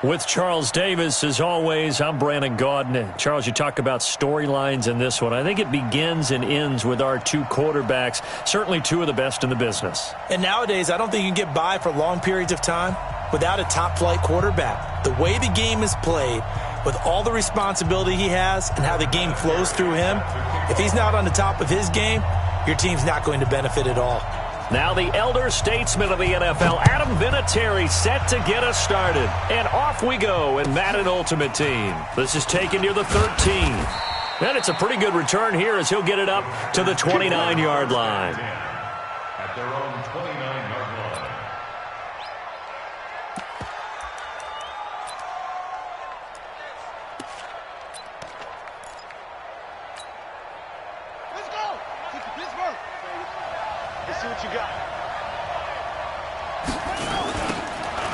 With Charles Davis, as always, I'm Brandon Gaudin. Charles, you talk about storylines in this one. I think it begins and ends with our two quarterbacks, certainly two of the best in the business. And nowadays, I don't think you can get by for long periods of time without a top-flight quarterback. The way the game is played, with all the responsibility he has and how the game flows through him, if he's not on the top of his game, your team's not going to benefit at all. Now the elder statesman of the NFL, Adam Vinatieri, set to get us started. And off we go in Madden Ultimate Team. This is taken near the 13. And it's a pretty good return here as he'll get it up to the 29-yard line. At their own 29-yard line. Let's go! Take the Pittsburgh! Let's see what you got.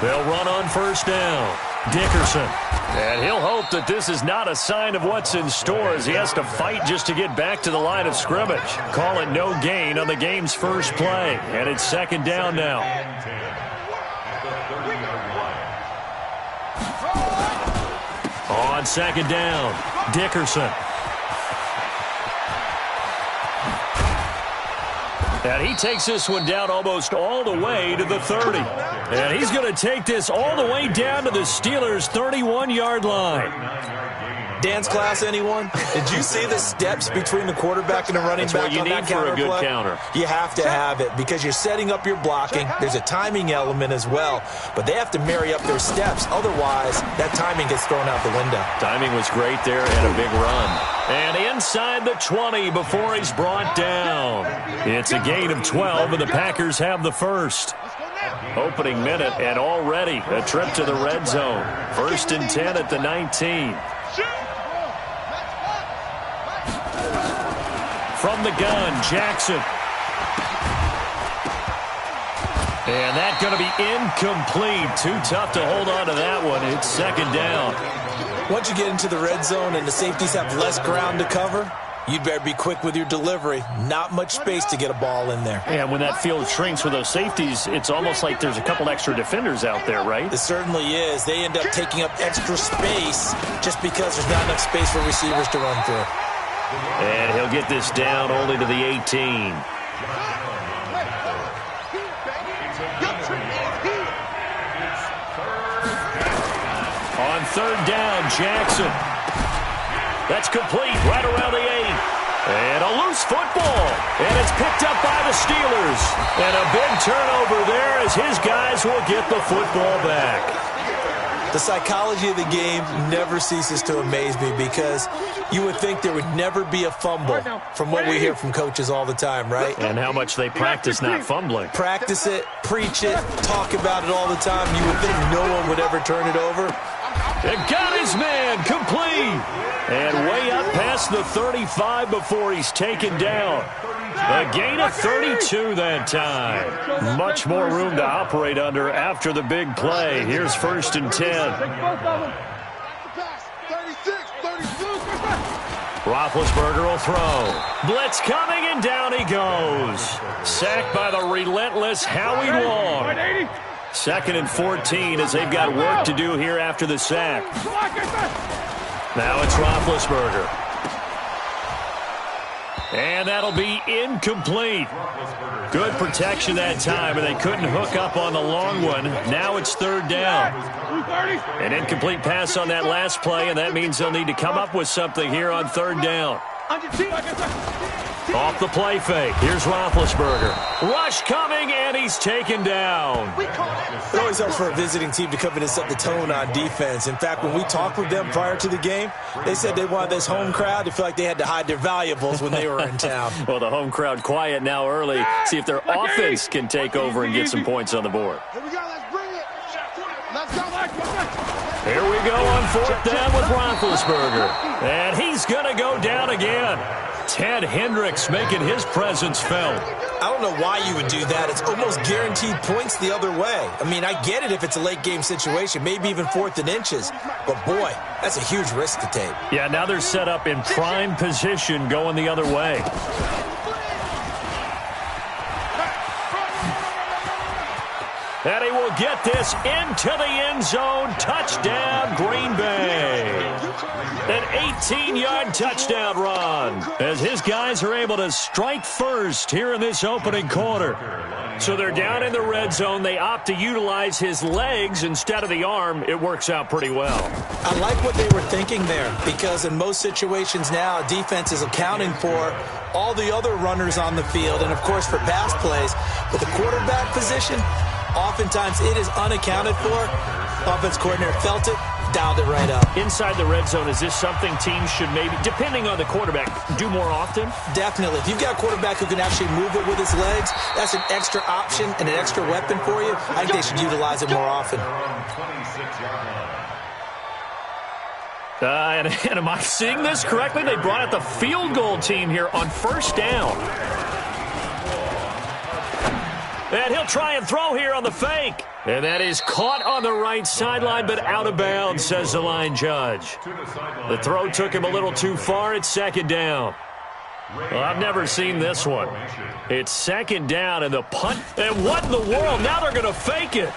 They'll run on first down. Dickerson. And he'll hope that this is not a sign of what's in store as he has to fight just to get back to the line of scrimmage. Call it no gain on the game's first play. And it's second down now. On second down, Dickerson. And he takes this one down almost all the way to the 30. And he's going to take this all the way down to the Steelers' 31-yard line. Dance class, anyone? Did you see the steps between the quarterback and the running back on that counter play? That's what you need for a good counter. You have to have it because you're setting up your blocking. There's a timing element as well, but they have to marry up their steps. Otherwise, that timing gets thrown out the window. Timing was great there and a big run. And inside the 20 before he's brought down. It's a gain of 12, and the Packers have the first. Opening minute, and already a trip to the red zone. 1st and 10 at the 19. From the gun, Jackson. And that's going to be incomplete. Too tough to hold on to that one. It's second down. Once you get into the red zone and the safeties have less ground to cover, you'd better be quick with your delivery. Not much space to get a ball in there. And when that field shrinks with those safeties, it's almost like there's a couple extra defenders out there, right? It certainly is. They end up taking up extra space just because there's not enough space for receivers to run through. And he'll get this down only to the 18. On third down, Jackson. That's complete right around the 8. And a loose football. And it's picked up by the Steelers. And a big turnover there as his guys will get the football back. The psychology of the game never ceases to amaze me because you would think there would never be a fumble from what we hear from coaches all the time, right? And how much they practice not fumbling. Practice it, preach it, talk about it all the time. You would think no one would ever turn it over. And got his man complete. And way up past the 35 before he's taken down. A gain of 32 that time. Much more room to operate under after the big play. Here's 1st and 10. Roethlisberger will throw. Blitz coming, and down he goes. Sacked by the relentless Howie Long. 2nd and 14 as they've got work to do here after the sack. Now it's Roethlisberger. And that'll be incomplete. Good protection that time, and they couldn't hook up on the long one. Now it's 3rd down. An incomplete pass on that last play, and that means they'll need to come up with something here on 3rd down. Off the play fake. Here's Roethlisberger. Rush coming, and he's taken down. It always helps for a visiting team to come in and set the tone on defense. In fact, when we talked with them prior to the game, they said they wanted this home crowd to feel like they had to hide their valuables when they were in town. Well, the home crowd quiet now early. See if their offense can take over and get some points on the board. Here we go, let's bring it. Let's go. Here we go on 4th down with Roethlisberger. And he's going to go down again. Ted Hendricks making his presence felt. I don't know why you would do that. It's almost guaranteed points the other way. I mean, I get it if it's a late game situation, maybe even 4th and inches. But, boy, that's a huge risk to take. Yeah, now they're set up in prime position going the other way. And he will will get this into the end zone. Touchdown, Green Bay. An 18-yard touchdown run as his guys are able to strike first here in this opening quarter. So they're down in the red zone. They opt to utilize his legs instead of the arm. It works out pretty well. I like what they were thinking there, because in most situations now, defense is accounting for all the other runners on the field, and, of course, for pass plays. With the quarterback position, oftentimes it is unaccounted for. Offense coordinator felt it, dialed it right up. Inside the red zone, is this something teams should maybe, depending on the quarterback, do more often? Definitely. If you've got a quarterback who can actually move it with his legs, that's an extra option and an extra weapon for you. I think they should utilize it more often. And am I seeing this correctly? They brought out the field goal team here on first down. And he'll try and throw here on the fake. And that is caught on the right sideline, but out of bounds, says the line judge. The throw took him a little too far. It's second down. Well, I've never seen this one. It's second down, and the punt. And what in the world? Now they're going to fake it.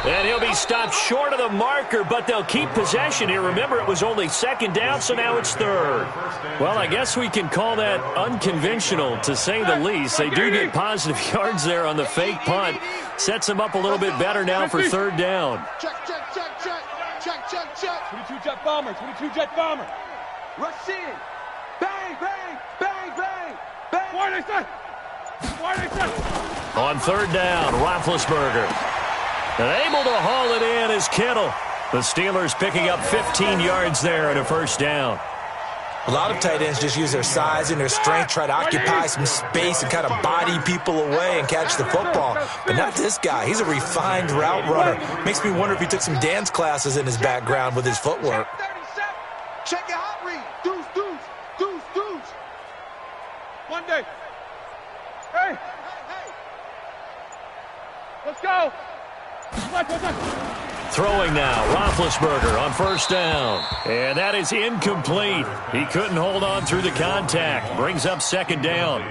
And he'll be stopped short of the marker, but they'll keep possession here. Remember, it was only second down, so now it's third. Well, I guess we can call that unconventional, to say the least. They do get positive yards there on the fake punt. Sets them up a little bit better now for third down. Check, check, check, check. Check, check, check. 22 jet bomber, 22 jet bomber. Rush in. Bang, bang, bang, bang, bang. Why they say? Why they say? On third down, Roethlisberger. And able to haul it in is Kittle. The Steelers picking up 15 yards there and a first down. A lot of tight ends just use their size and their strength, try to occupy some space and kind of body people away and catch the football. But not this guy. He's a refined route runner. Makes me wonder if he took some dance classes in his background with his footwork. Check your hot read. Deuce, deuce, deuce, deuce. One day. Hey. Let's go. Throwing now, Roethlisberger on first down. And that is incomplete. He couldn't hold on through the contact. Brings up second down.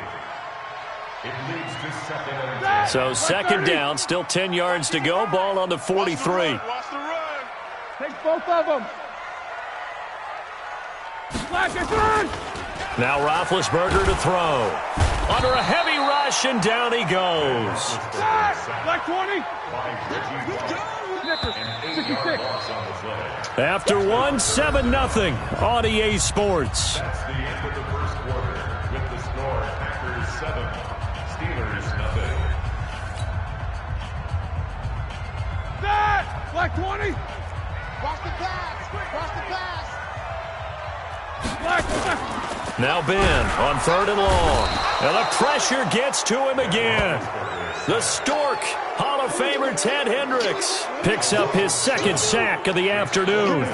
So second down, still 10 yards to go. Ball on the 43. Take both of them. Now Roethlisberger to throw. Under a heavy rush, and down he goes. Black 20. After 7-0 on EA Sports. That's the end of the first quarter with the score Packers 7, Steelers 0. That! Black 20. Watch the pass. Watch the pass. Black. Now Ben on third and long. And the pressure gets to him again. The Stork, Hall of Famer Ted Hendricks, picks up his second sack of the afternoon.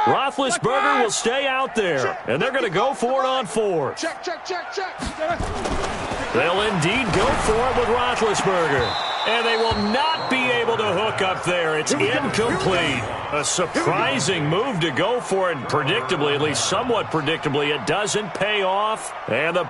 Roethlisberger will stay out there, and they're going to go for it on fourth. Check, check, check, check. They'll indeed go for it with Roethlisberger. And they will not be able to hook up there. It's incomplete. A surprising move to go for it. Predictably, at least somewhat predictably, it doesn't pay off. And the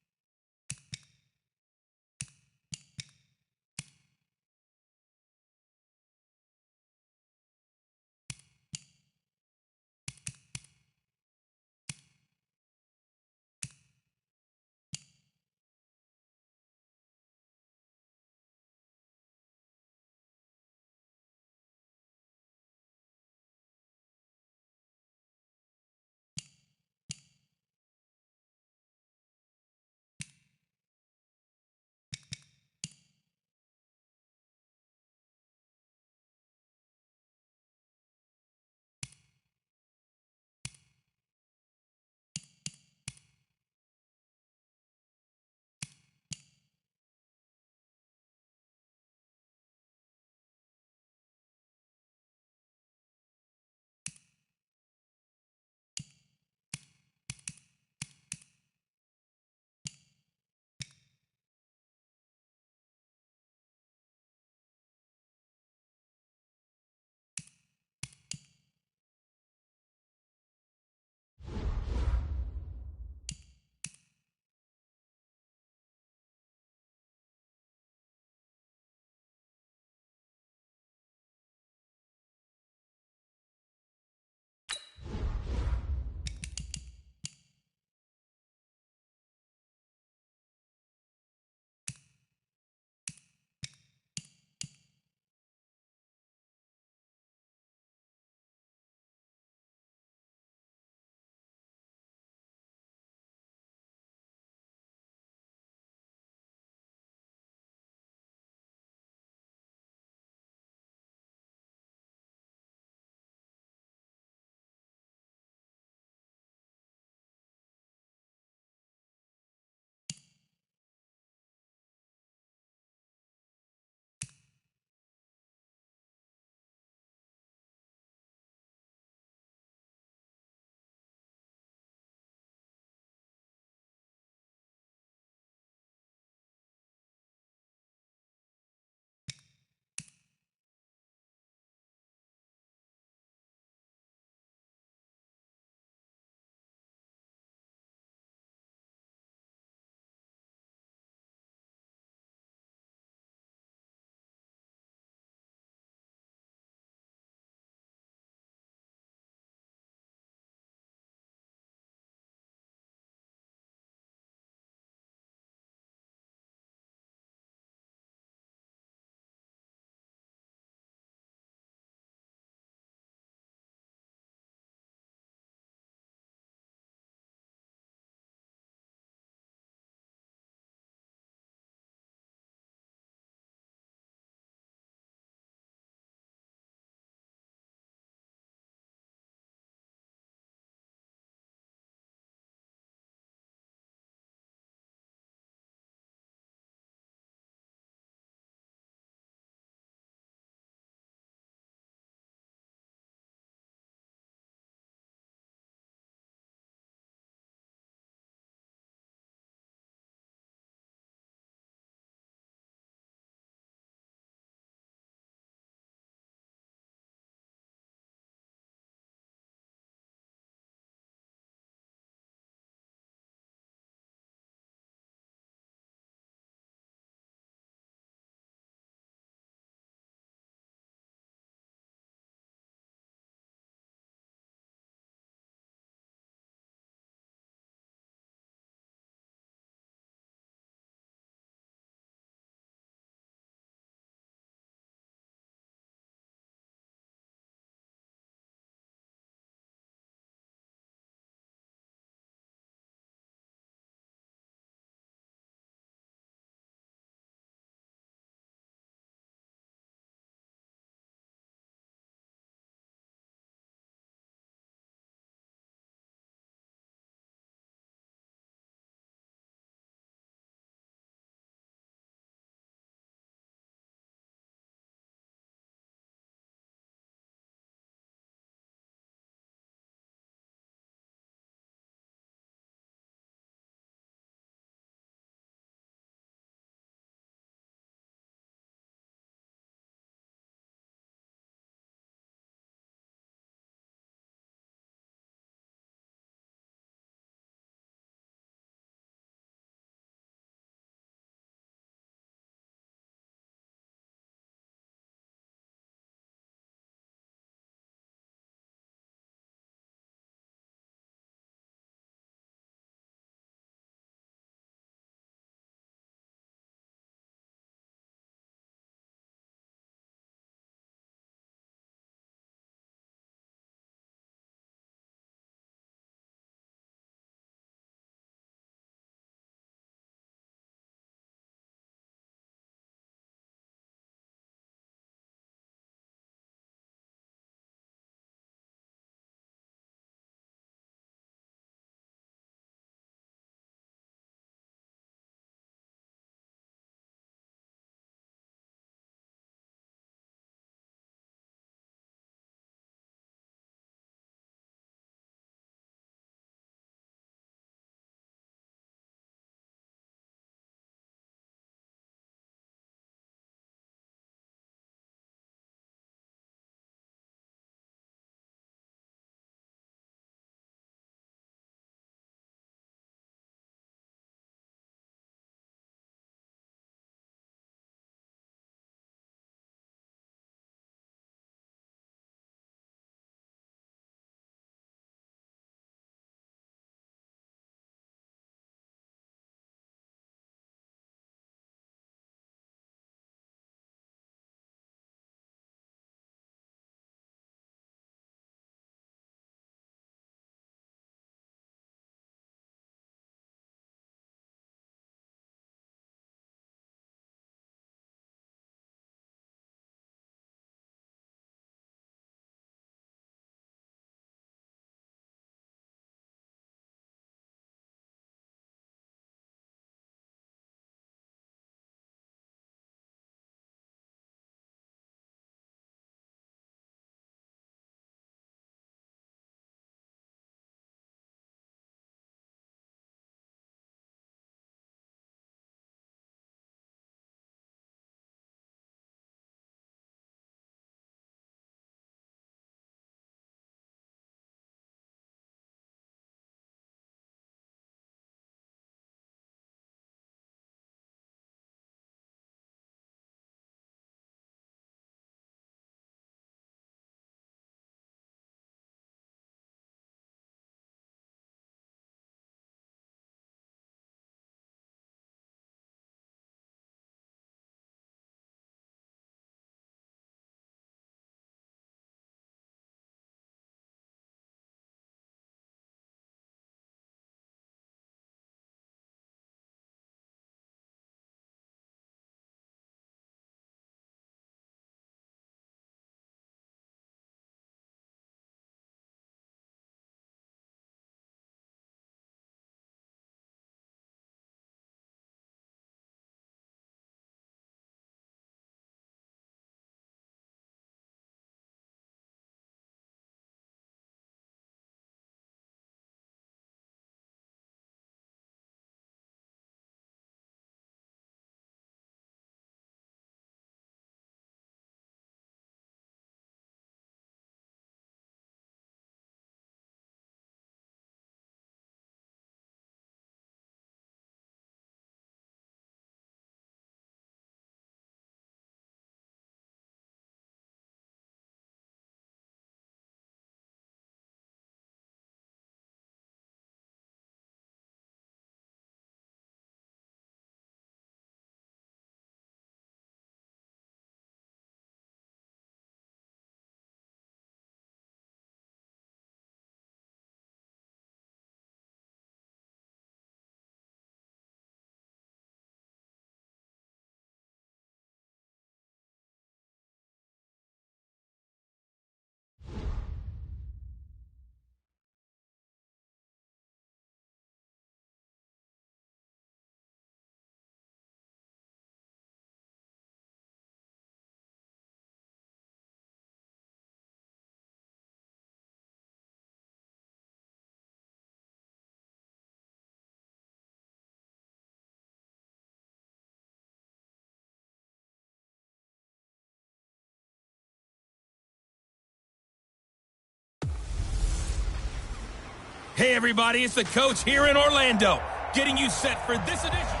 Hey everybody, it's the coach here in Orlando, getting you set for this edition.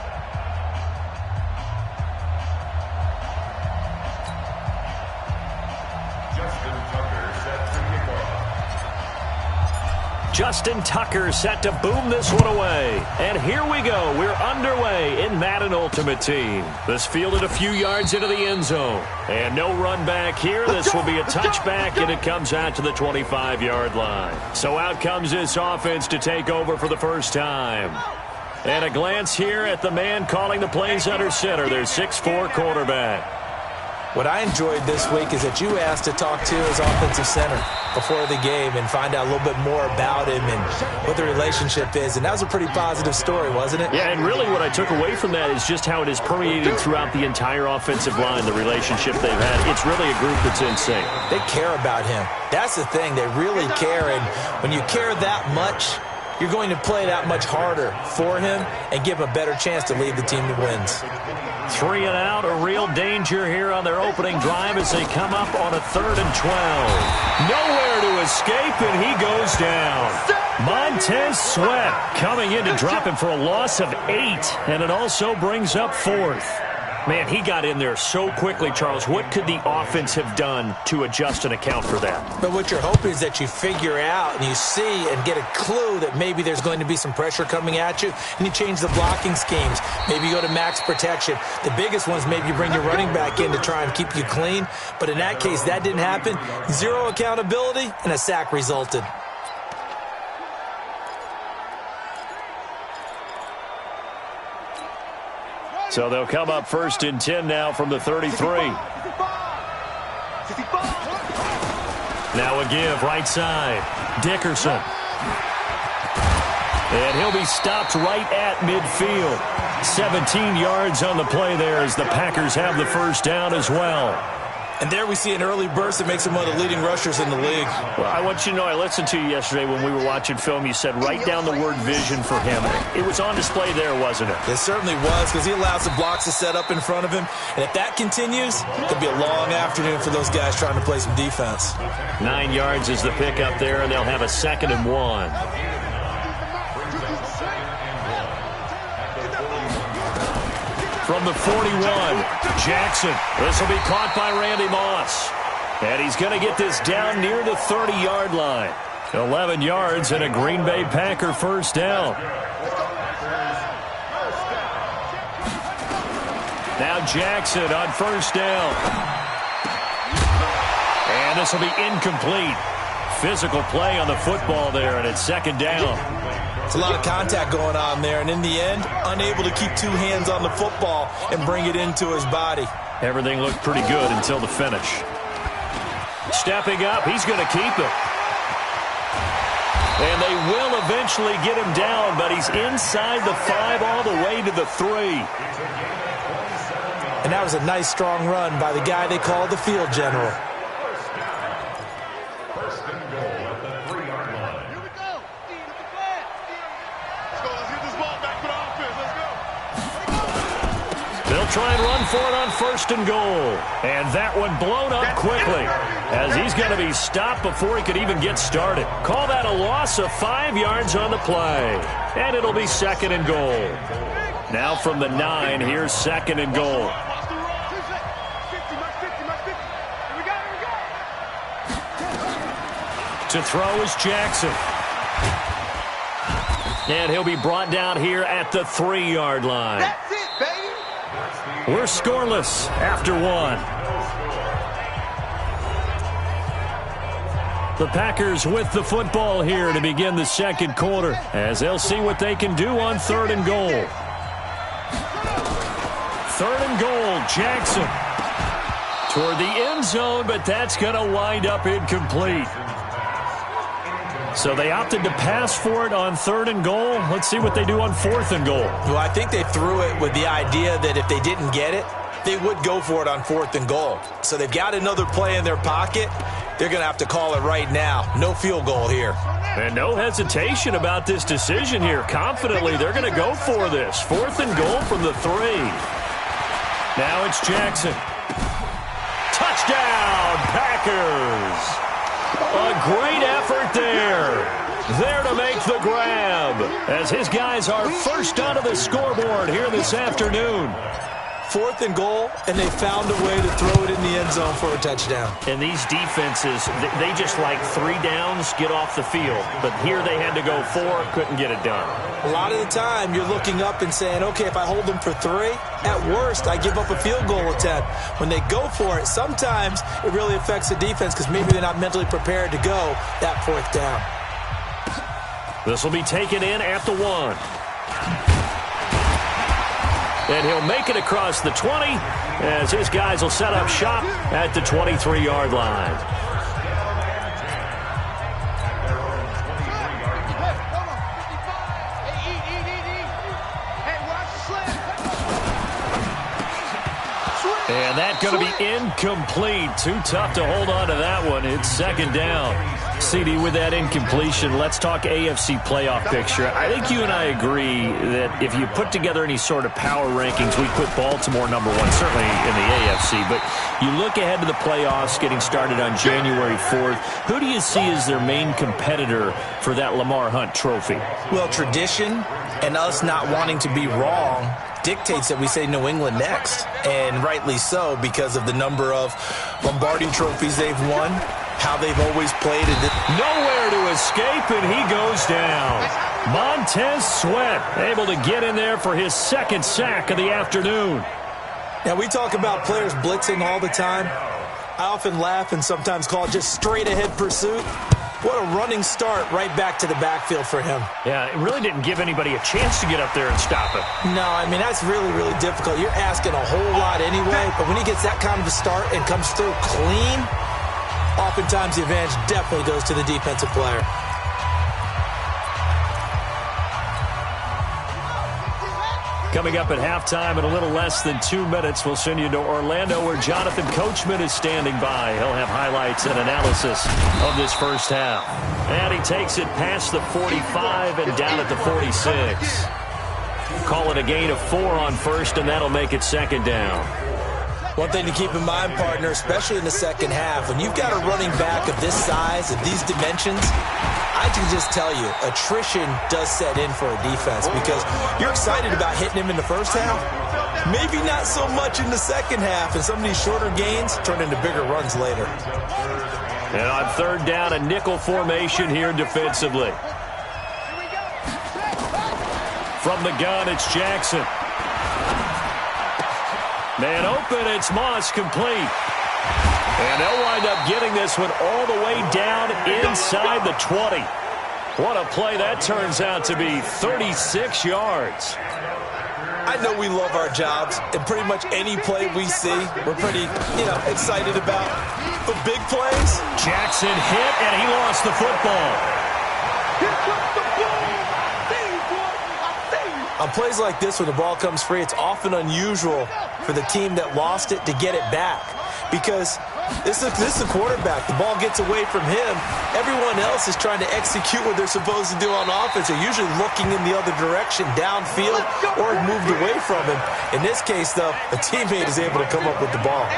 Justin Tucker set to boom this one away. And here we go. We're underway in Madden Ultimate Team. This fielded a few yards into the end zone. And no run back here. This will be a touchback, and it comes out to the 25-yard line. So out comes this offense to take over for the first time. And a glance here at the man calling the plays under center, their 6'4" quarterback. What I enjoyed this week is that you asked to talk to his offensive center before the game and find out a little bit more about him and what the relationship is. And that was a pretty positive story, wasn't it? Yeah, and really what I took away from that is just how it is permeated throughout the entire offensive line, the relationship they've had. It's really a group that's in sync. They care about him. That's the thing. They really care. And when you care that much, you're going to play that much harder for him and give him a better chance to lead the team to wins. 3 and out, a real danger here on their opening drive as they come up on a 3rd and 12. Nowhere to escape, and he goes down. Montez Sweat coming in to drop him for a loss of 8, and it also brings up 4th. Man, he got in there so quickly, Charles. What could the offense have done to adjust and account for that? But what you're hoping is that you figure out and you see and get a clue that maybe there's going to be some pressure coming at you, and you change the blocking schemes. Maybe you go to max protection. The biggest ones, maybe you bring your running back in to try and keep you clean. But in that case, that didn't happen. 0 accountability, and a sack resulted. So they'll come up 1st and 10 now from the 33. Now a give, right side. Dickerson. And he'll be stopped right at midfield. 17 yards on the play there as the Packers have the first down as well. And there we see an early burst that makes him one of the leading rushers in the league. Well, I want you to know, I listened to you yesterday when we were watching film. You said write down the word vision for him. It was on display there, wasn't it? It certainly was, because he allows the blocks to set up in front of him. And if that continues, it could be a long afternoon for those guys trying to play some defense. 9 yards is the pickup there, and they'll have a 2nd and 1. From the 41, Jackson. This will be caught by Randy Moss. And he's going to get this down near the 30-yard line. 11 yards and a Green Bay Packer first down. Now Jackson on first down. And this will be incomplete. Physical play on the football there, and it's 2nd down. It's a lot of contact going on there, and in the end, unable to keep 2 hands on the football and bring it into his body. Everything looked pretty good until the finish. Stepping up, he's going to keep it. And they will eventually get him down, but he's inside the 5 all the way to the 3. And that was a nice, strong run by the guy they call the field general. Try and run for it on 1st and goal. And that one blown up quickly as he's going to be stopped before he could even get started. Call that a loss of 5 yards on the play. And it'll be 2nd and goal. Now from the 9, here's 2nd and goal. To throw is Jackson. And he'll be brought down here at the 3-yard line. That's it, baby. We're scoreless after 1. The Packers with the football here to begin the 2nd quarter as they'll see what they can do on 3rd and goal. 3rd and goal, Jackson. Toward the end zone, but that's going to wind up incomplete. So they opted to pass for it on 3rd and goal. Let's see what they do on 4th and goal. Well, I think they threw it with the idea that if they didn't get it, they would go for it on 4th and goal. So they've got another play in their pocket. They're going to have to call it right now. No field goal here. And no hesitation about this decision here. Confidently, they're going to go for this. 4th and goal from the 3. Now it's Jackson. Touchdown, Packers. A great effort there. there to make the grab, as his guys are first onto the scoreboard here this afternoon. 4th and goal, and they found a way to throw it in the end zone for a touchdown. And these defenses, they just like 3 downs, get off the field. But here they had to go 4, couldn't get it done. A lot of the time, you're looking up and saying, okay, if I hold them for 3, at worst, I give up a field goal attempt. When they go for it, sometimes it really affects the defense because maybe they're not mentally prepared to go that 4th down. This will be taken in at the 1. And he'll make it across the 20 as his guys will set up shop at the 23-yard line. And that's going to be incomplete. Too tough to hold on to that one. It's 2nd down. CD, with that incompletion, let's talk AFC playoff picture. I think you and I agree that if you put together any sort of power rankings, we put Baltimore number 1, certainly in the AFC. But you look ahead to the playoffs getting started on January 4th. Who do you see as their main competitor for that Lamar Hunt trophy? Well, tradition and us not wanting to be wrong dictates that we say New England next. And rightly so, because of the number of Lombardi trophies they've won, how they've always played. Nowhere to escape, and he goes down. Montez Sweat able to get in there for his 2nd sack of the afternoon. Now, we talk about players blitzing all the time. I often laugh and sometimes call it just straight-ahead pursuit. What a running start right back to the backfield for him. Yeah, it really didn't give anybody a chance to get up there and stop him. No, I mean, that's really, really difficult. You're asking a whole lot anyway, but when he gets that kind of a start and comes through clean, oftentimes the advantage definitely goes to the defensive player. Coming up at halftime in a little less than 2 minutes, we'll send you to Orlando where Jonathan Coachman is standing by. He'll have highlights and analysis of this first half. And he takes it past the 45 and down at the 46. Call it a gain of 4 on first, and that'll make it 2nd down. One thing to keep in mind, partner, especially in the second half, when you've got a running back of this size, of these dimensions, I can just tell you, attrition does set in for a defense because you're excited about hitting him in the first half. Maybe not so much in the second half, and some of these shorter gains turn into bigger runs later. And on 3rd down, a nickel formation here defensively. From the gun, it's Jackson. Man open, it's Moss, complete. And they'll wind up getting this one all the way down inside the 20. What a play that turns out to be, 36 yards. I know we love our jobs, and pretty much any play we see, we're pretty, excited about. But big plays? Jackson hit, and he lost the football. On plays like this, when the ball comes free, it's often unusual for the team that lost it to get it back. Because this is the quarterback. The ball gets away from him. Everyone else is trying to execute what they're supposed to do on offense. They're usually looking in the other direction, downfield, or moved away from him. In this case, though, a teammate is able to come up with the ball.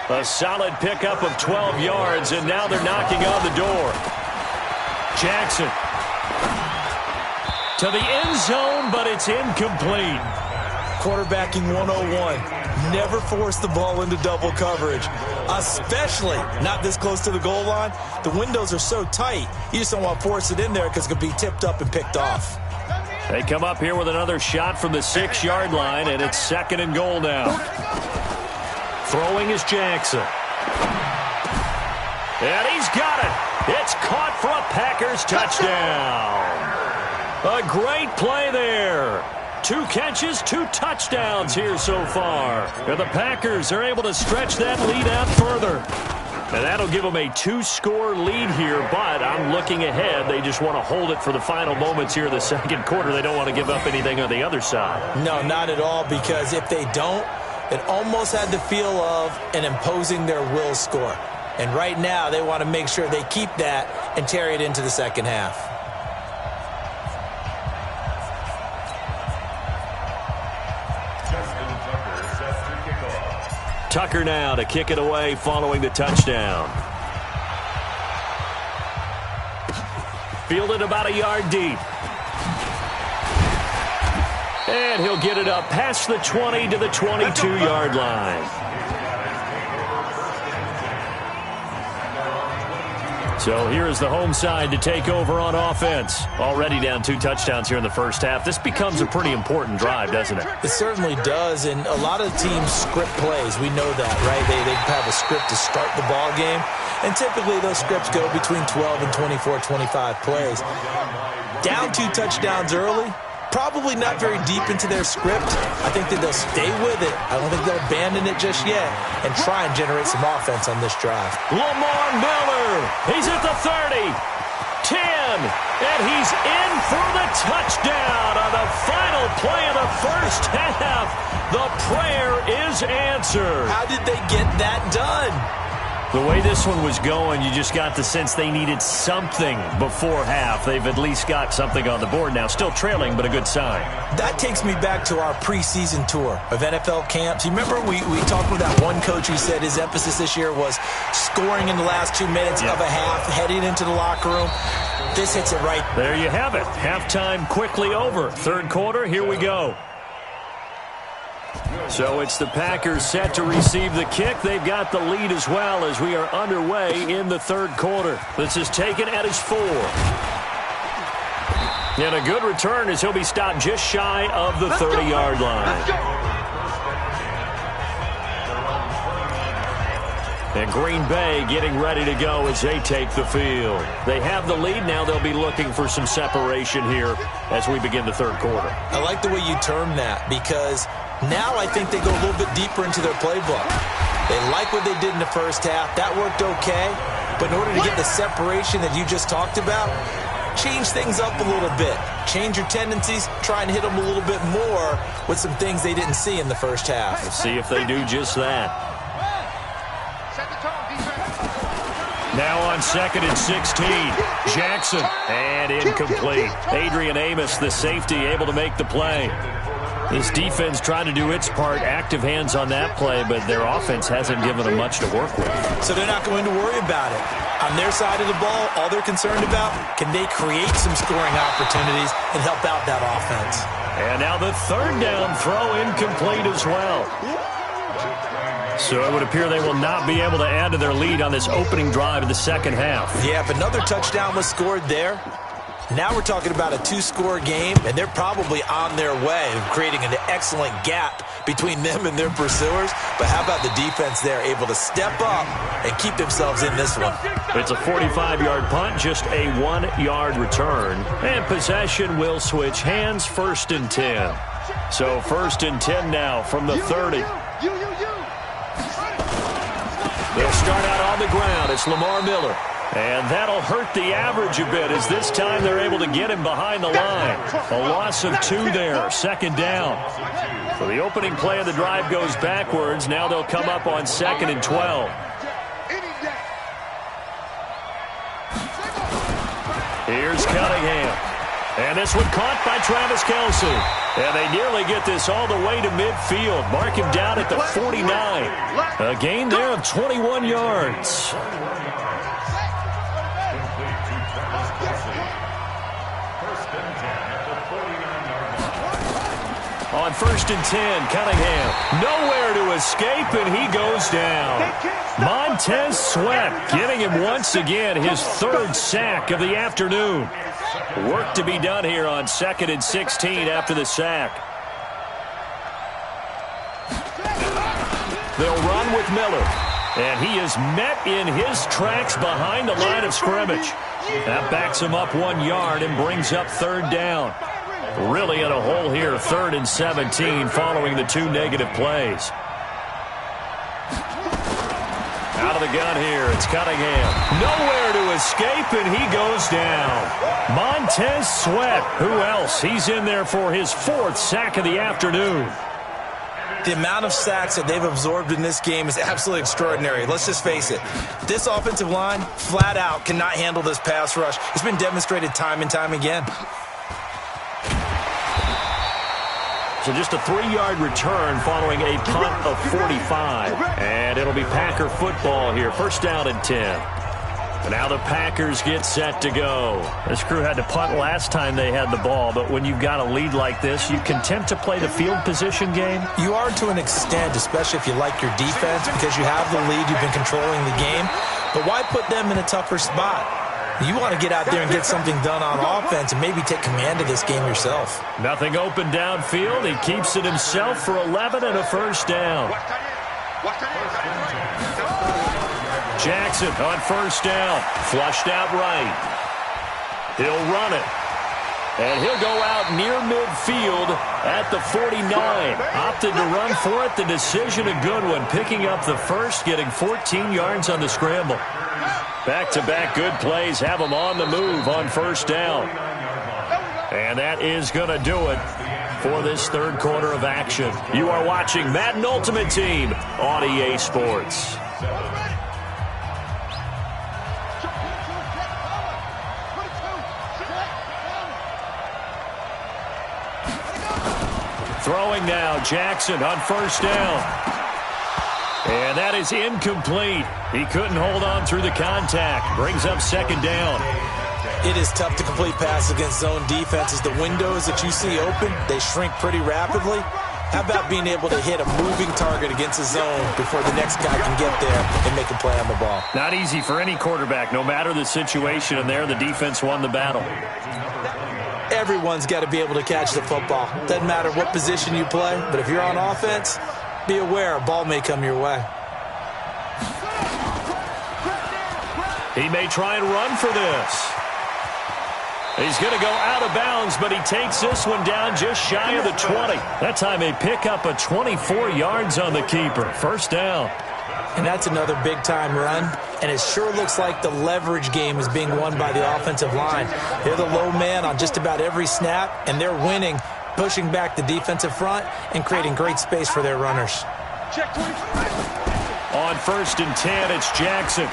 A solid pickup of 12 yards, and now they're knocking on the door. Jackson to the end zone, but it's incomplete. Quarterbacking 101. Never force the ball into double coverage, especially not this close to the goal line. The windows are so tight, you just don't want to force it in there because it could be tipped up and picked off. They come up here with another shot from the 6-yard line, and it's 2nd and goal now. Throwing is Jackson. And he's got it. It's caught for a Packers touchdown. A great play there. 2 catches, 2 touchdowns here so far. And the Packers are able to stretch that lead out further. And that'll give them a 2-score lead here, but I'm looking ahead. They just want to hold it for the final moments here in the 2nd quarter. They don't want to give up anything on the other side. No, not at all, because if they don't, it almost had the feel of an imposing their will score. And right now, they want to make sure they keep that and carry it into the second half. Tucker now to kick it away following the touchdown. Fielded about a yard deep. And he'll get it up past the 20 to the 22-yard line. So here is the home side to take over on offense. Already down 2 touchdowns here in the first half. This becomes a pretty important drive, doesn't it? It certainly does, and a lot of teams script plays. We know that, right? They have a script to start the ball game, and typically those scripts go between 12 and 24, 25 plays. Down 2 touchdowns early, probably not very deep into their script. I think that they'll stay with it. I don't think they'll abandon it just yet and try and generate some offense on this drive. Lamar Miller, he's at the 30, 10, and he's in for the touchdown on the final play of the first half. The prayer is answered. How did they get that done? The way this one was going, you just got the sense they needed something before half. They've at least got something on the board now. Still trailing, but a good sign. That takes me back to our preseason tour of NFL camps. You remember we talked with that one coach who said his emphasis this year was scoring in the last 2 minutes of a half, heading into the locker room. This hits it right. There you have it. Halftime quickly over. Third quarter, here we go. So it's the Packers set to receive the kick. They've got the lead as well as we are underway in the third quarter. This is taken at his 4. And a good return as he'll be stopped just shy of the 30-yard line. And Green Bay getting ready to go as they take the field. They have the lead. Now they'll be looking for some separation here as we begin the third quarter. I like the way you term that because now I think they go a little bit deeper into their playbook. They like what they did in the first half. That worked okay. But in order to get the separation that you just talked about, change things up a little bit. Change your tendencies. Try and hit them a little bit more with some things they didn't see in the first half. Let's see if they do just that. Now on 2nd and 16, Jackson, and incomplete. Adrian Amos, the safety, able to make the play. This defense trying to do its part, active hands on that play, but their offense hasn't given them much to work with. So they're not going to worry about it. On their side of the ball, all they're concerned about, can they create some scoring opportunities and help out that offense? And now the third down throw incomplete as well. So it would appear they will not be able to add to their lead on this opening drive of the second half. Yeah, if another touchdown was scored there, now we're talking about a 2-score game, and they're probably on their way of creating an excellent gap between them and their pursuers. But how about the defense there, able to step up and keep themselves in this one? It's a 45-yard punt, just a 1-yard return. And possession will switch hands, 1st and 10. So 1st and 10 now from the 30. They'll start out on the ground. It's Lamar Miller. And that'll hurt the average a bit as this time they're able to get him behind the line. A loss of 2 there, 2nd down. So the opening play of the drive goes backwards. Now they'll come up on 2nd and 12. Here's Cunningham. And this one caught by Travis Kelce. And they nearly get this all the way to midfield. Mark him down at the 49. A gain there of 21 yards. On 1st and 10, Cunningham nowhere to escape, and he goes down. Montez Sweat giving him once again his 3rd sack of the afternoon. Work to be done here on 2nd and 16 after the sack. They'll run with Miller. And he is met in his tracks behind the line of scrimmage. That backs him up 1 yard and brings up 3rd down. Really in a hole here, 3rd and 17 following the 2 negative plays. Out of the gun here, it's Cunningham. Nowhere to escape, and he goes down. Montez Sweat, who else? He's in there for his 4th sack of the afternoon. The amount of sacks that they've absorbed in this game is absolutely extraordinary. Let's just face it. This offensive line, flat out, cannot handle this pass rush. It's been demonstrated time and time again. So just a 3-yard return following a punt of 45. And it'll be Packer football here. 1st down and 10. And now the Packers get set to go. This crew had to punt last time they had the ball, but when you've got a lead like this, you content to play the field position game? You are to an extent, especially if you like your defense, because you have the lead, you've been controlling the game. But why put them in a tougher spot? You want to get out there and get something done on offense and maybe take command of this game yourself. Nothing open downfield. He keeps it himself for 11 and a first down. Jackson on first down. Flushed out right. He'll run it. And he'll go out near midfield at the 49. Opted to run for it. The decision a good one. Picking up the first, getting 14 yards on the scramble. Back-to-back good plays have them on the move on first down. And that is going to do it for this third quarter of action. You are watching Madden Ultimate Team on EA Sports. Throwing now, Jackson on first down. And that is incomplete. He couldn't hold on through the contact. Brings up second down. It is tough to complete passes against zone defenses. The windows that you see open, they shrink pretty rapidly. How about being able to hit a moving target against a zone before the next guy can get there and make a play on the ball? Not easy for any quarterback, no matter the situation. And there, the defense won the battle. Everyone's got to be able to catch the football. Doesn't matter what position you play, but if you're on offense, be aware a ball may come your way. He may try and run for this. He's going to go out of bounds, but he takes this one down just shy of the 20. That time they pick up a 24 yards on the keeper. First down. And that's another big-time run. And it sure looks like the leverage game is being won by the offensive line. They're the low man on just about every snap, and they're winning, pushing back the defensive front and creating great space for their runners. Check 25. On first and 10, it's Jackson.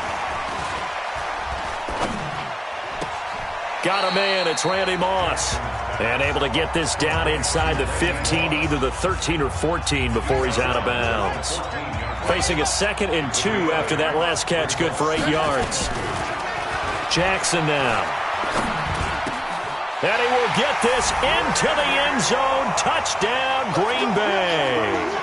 Got a man, it's Randy Moss. And able to get this down inside the 15, either the 13 or 14 before he's out of bounds. Facing a second and 2 after that last catch, good for 8 yards. Jackson now. And he will get this into the end zone. Touchdown, Green Bay.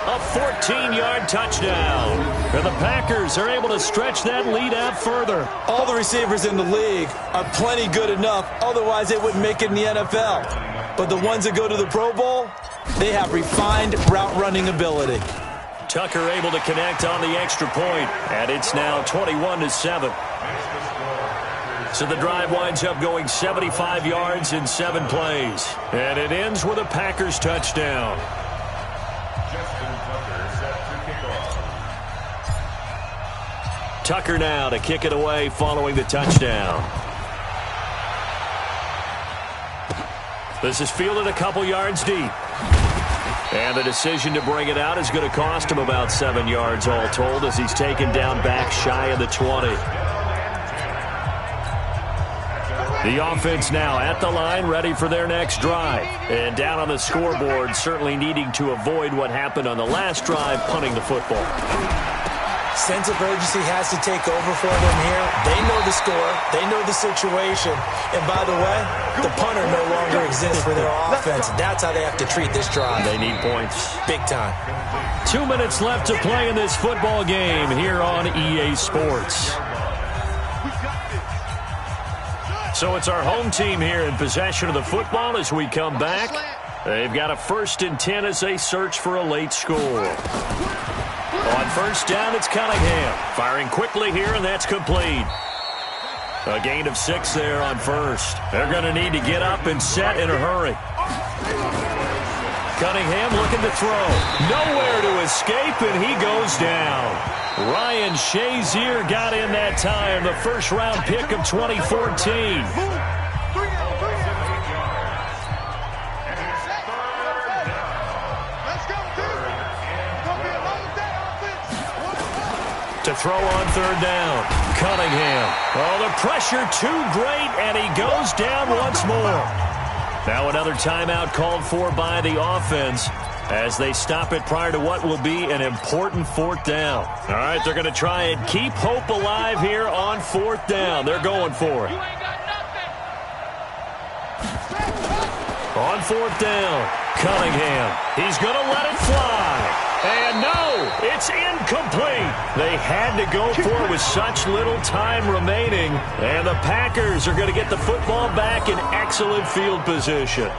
A 14-yard touchdown. And the Packers are able to stretch that lead out further. All the receivers in the league are plenty good enough. Otherwise, they wouldn't make it in the NFL. But the ones that go to the Pro Bowl, they have refined route-running ability. Tucker able to connect on the extra point. And it's now 21-7. So the drive winds up going 75 yards in 7 plays. And it ends with a Packers touchdown. Tucker now to kick it away following the touchdown. This is fielded a couple yards deep. And the decision to bring it out is going to cost him about 7 yards all told as he's taken down back shy of the 20. The offense now at the line, ready for their next drive. And down on the scoreboard, certainly needing to avoid what happened on the last drive, punting the football. Sense of urgency has to take over for them here. They know the score. They know the situation. And by the way, the punter no longer exists for their offense. That's how they have to treat this drive. They need points. Big time. 2 minutes left to play in this football game here on EA Sports. So it's our home team here in possession of the football as we come back. They've got a 1st and 10 as they search for a late score. On first down, it's Cunningham. Firing quickly here, and that's complete. A gain of 6 there on first. They're going to need to get up and set in a hurry. Cunningham looking to throw. Nowhere to escape, and he goes down. Ryan Shazier got in that time, the first-round pick of 2014. To throw on third down. Cunningham. Oh, the pressure too great, and he goes down once more. Now another timeout called for by the offense. as they stop it prior to what will be an important 4th down. All right, they're going to try and keep hope alive here on 4th down. They're going for it. On 4th down, Cunningham. He's going to let it fly. And no, it's incomplete. They had to go for it with such little time remaining. And the Packers are going to get the football back in excellent field position.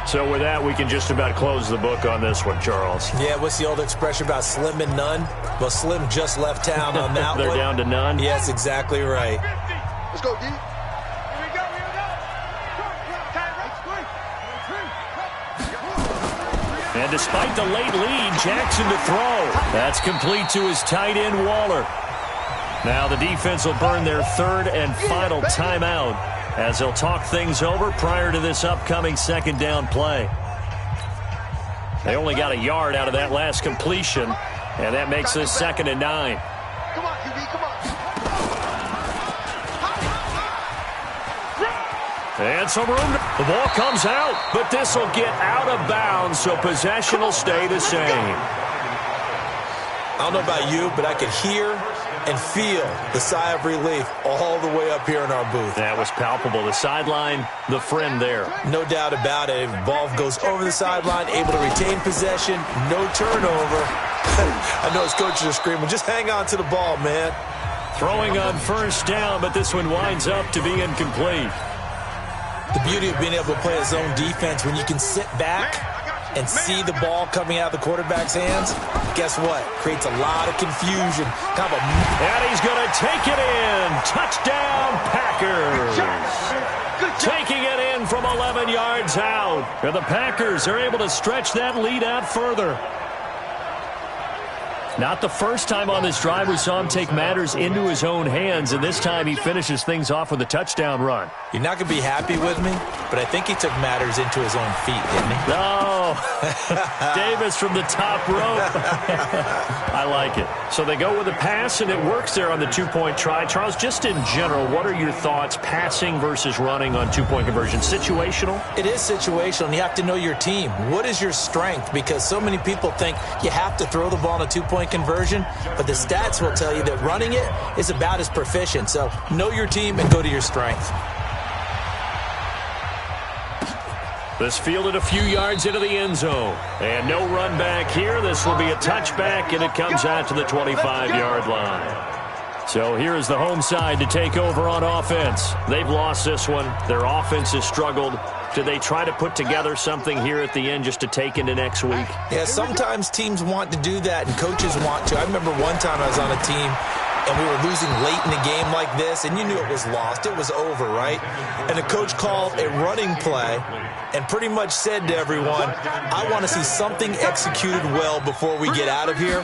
So with that, we can just about close the book on this one, Charles. Yeah, what's the old expression about slim and none? Well, Slim just left town on that They're one. down to none? Yes, exactly right. Let's go, D. And despite the late lead, Jackson to throw. That's complete to his tight end, Waller. Now the defense will burn their 3rd and final timeout as they'll talk things over prior to this upcoming 2nd down play. They only got a yard out of that last completion, and that makes this 2nd and 9. Come on, QB, come on. And some room. The ball comes out, but this will get out of bounds, so possession will stay the same. I don't know about you, but I could hear and feel the sigh of relief all the way up here in our booth. That was palpable. The sideline, the friend there. No doubt about it. The ball goes over the sideline, able to retain possession, no turnover. I know his coaches are screaming, just hang on to the ball, man. Throwing on 1st down, but this one winds up to be incomplete. The beauty of being able to play a zone defense when you can sit back and see the ball coming out of the quarterback's hands, guess what? Creates a lot of confusion. And he's going to take it in. Touchdown, Packers. Taking it in from 11 yards out. And the Packers are able to stretch that lead out further. Not the first time on this drive we saw him take matters into his own hands, and this time he finishes things off with a touchdown run. You're not going to be happy with me, but I think he took matters into his own feet, didn't he? No. Davis from the top rope. I like it. So they go with a pass, and it works there on the 2-point try. Charles, just in general, what are your thoughts passing versus running on 2-point conversion? Situational? It is situational, and you have to know your team. What is your strength? Because so many people think you have to throw the ball in a 2-point conversion, but the stats will tell you that running it is about as proficient. So know your team and go to your strength. This fielded a few yards into the end zone. And no run back here. This will be a touchback, and it comes out to the 25-yard line. So here is the home side to take over on offense. They've lost this one. Their offense has struggled. Do they try to put together something here at the end just to take into next week? Yeah, sometimes teams want to do that, and coaches want to. I remember one time I was on a team, and we were losing late in a game like this, and you knew it was lost. It was over, right? And the coach called a running play and pretty much said to everyone, I want to see something executed well before we get out of here.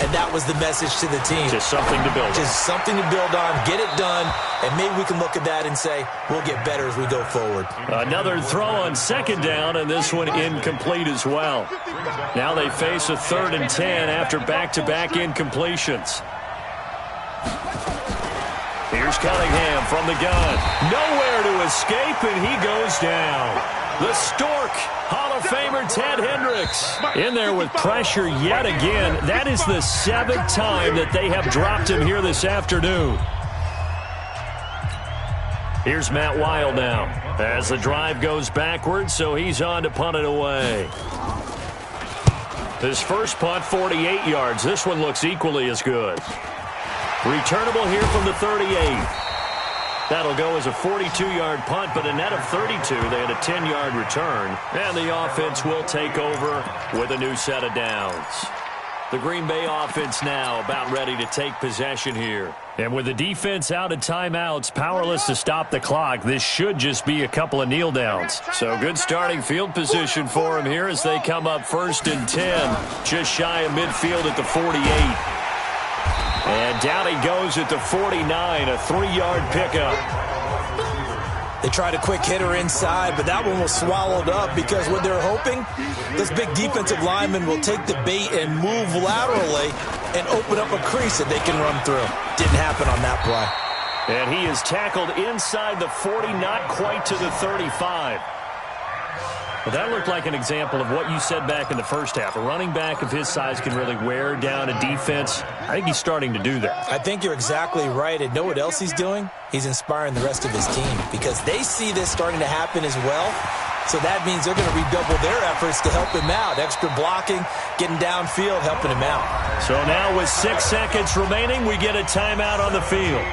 And that was the message to the team. Just something to build on. Just something to build on, get it done, and maybe we can look at that and say, we'll get better as we go forward. Another throw on 2nd down, and this one incomplete as well. Now they face a 3rd and 10 after back-to-back incompletions. Here's Cunningham from the gun. Nowhere to escape, and he goes down. The Stork, Hall of Famer Ted Hendricks, in there with pressure yet again. That is the 7th time that they have dropped him here this afternoon. Here's Matt Weil now as the drive goes backwards, so he's on to punt it away. His first punt, 48 yards. This one looks equally as good. Returnable here from the 38. That'll go as a 42-yard punt, but a net of 32. They had a 10-yard return, and the offense will take over with a new set of downs. The Green Bay offense now about ready to take possession here. And with the defense out of timeouts, powerless to stop the clock, this should just be a couple of kneel downs. So good starting field position for them here as they come up 1st and 10, just shy of midfield at the 48. And down he goes at the 49, a 3-yard pickup. They tried a quick hitter inside, but that one was swallowed up because what they're hoping, this big defensive lineman will take the bait and move laterally and open up a crease that they can run through. Didn't happen on that play. And he is tackled inside the 40, not quite to the 35. Well, that looked like an example of what you said back in the first half. A running back of his size can really wear down a defense. I think he's starting to do that. I think you're exactly right. And know what else he's doing? He's inspiring the rest of his team because they see this starting to happen as well. So that means they're going to redouble their efforts to help him out. Extra blocking, getting downfield, helping him out. So now with 6 seconds remaining, we get a timeout on the field.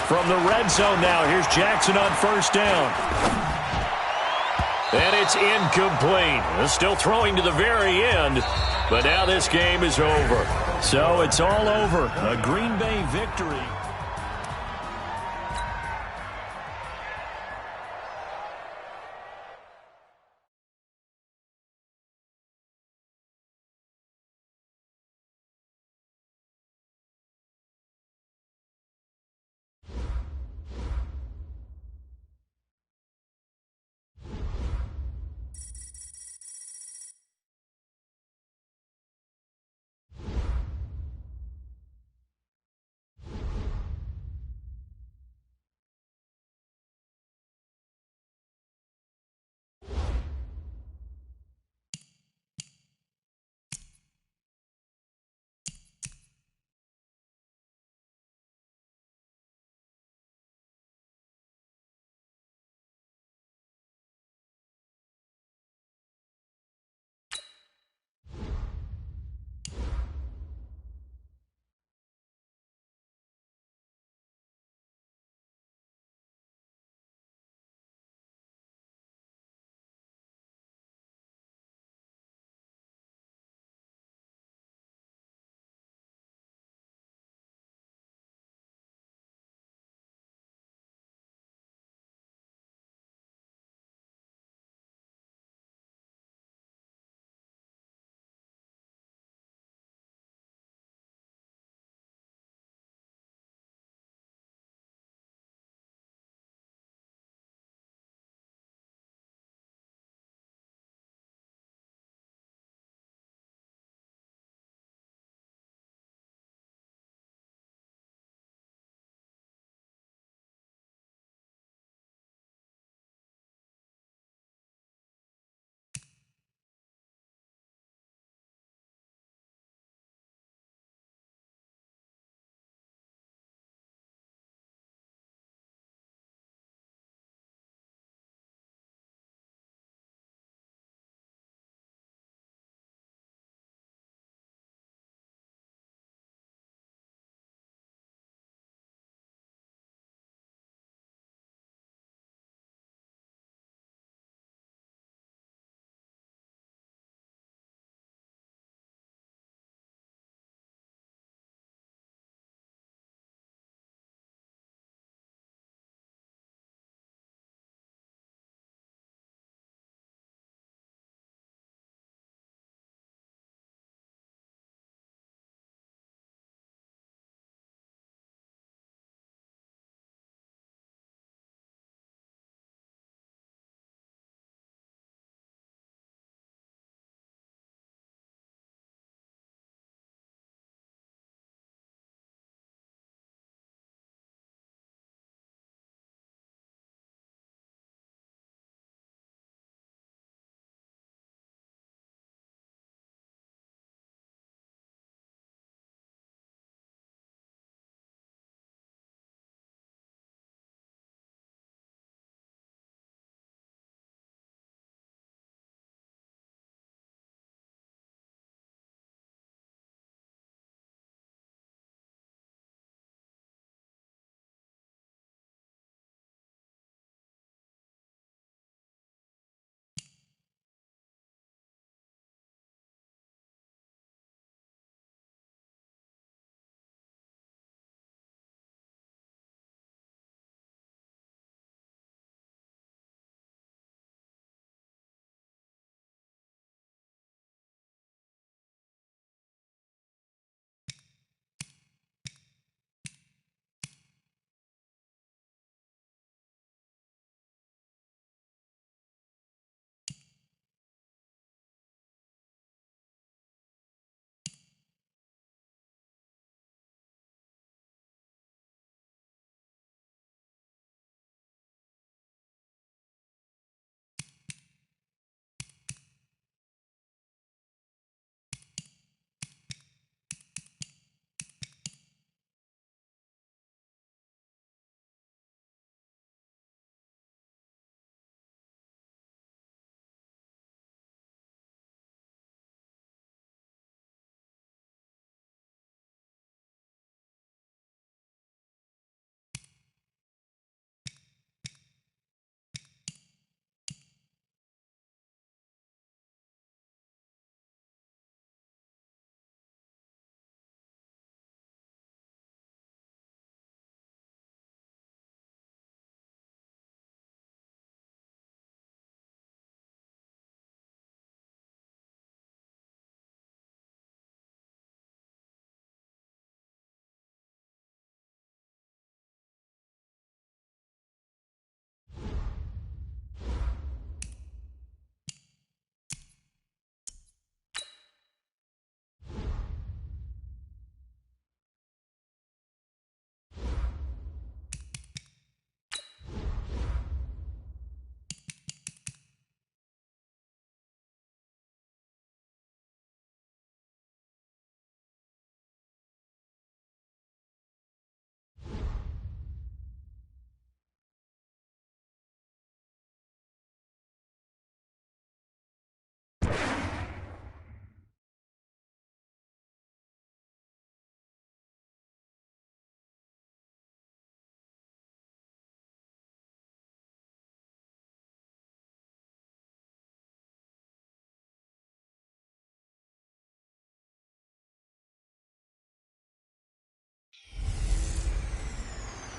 From the red zone now, here's Jackson on first down. And it's incomplete. Still throwing to the very end, but now this game is over. So it's all over. A Green Bay victory.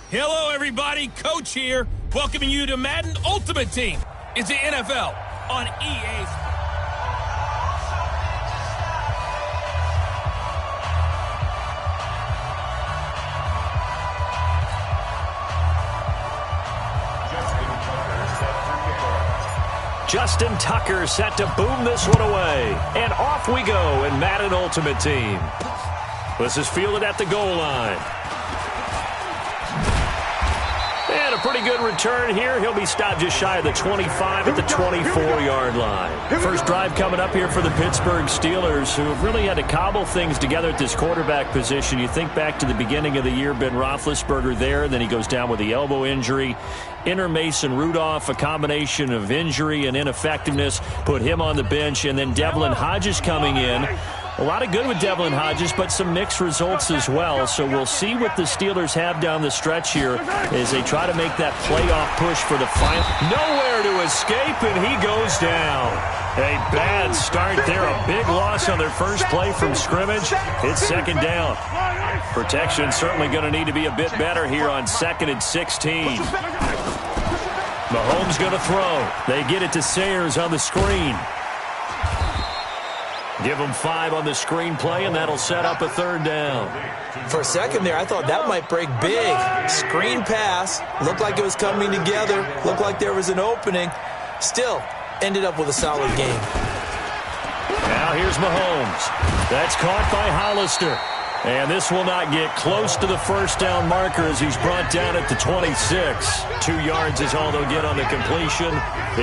Hello, everybody. Coach here, welcoming you to Madden Ultimate Team. It's the NFL on EA Sports. Justin Tucker set to boom this one away. And off we go in Madden Ultimate Team. This is fielded at the goal line. And a pretty good return here. He'll be stopped just shy of the 25 at the 24-yard line. First drive coming up here for the Pittsburgh Steelers, who have really had to cobble things together at this quarterback position. You think back to the beginning of the year, Ben Roethlisberger there, then he goes down with the elbow injury. Enter Mason Rudolph, a combination of injury and ineffectiveness, put him on the bench, and then Devlin Hodges coming in. A lot of good with Devlin Hodges, but some mixed results as well. So we'll see what the Steelers have down the stretch here as they try to make that playoff push for the final. Nowhere to escape, and he goes down. A bad start there. A big loss on their first play from scrimmage. It's second down. Protection certainly going to need to be a bit better here on 2nd and 16. Mahomes going to throw. They get it to Sayers on the screen. Give them 5 on the screenplay, and that'll set up a third down. For a second there, I thought that might break big. Screen pass. Looked like it was coming together. Looked like there was an opening. Still, ended up with a solid game. Now here's Mahomes. That's caught by Hollister. And this will not get close to the first down marker as he's brought down at the 26. 2 yards is all they'll get on the completion.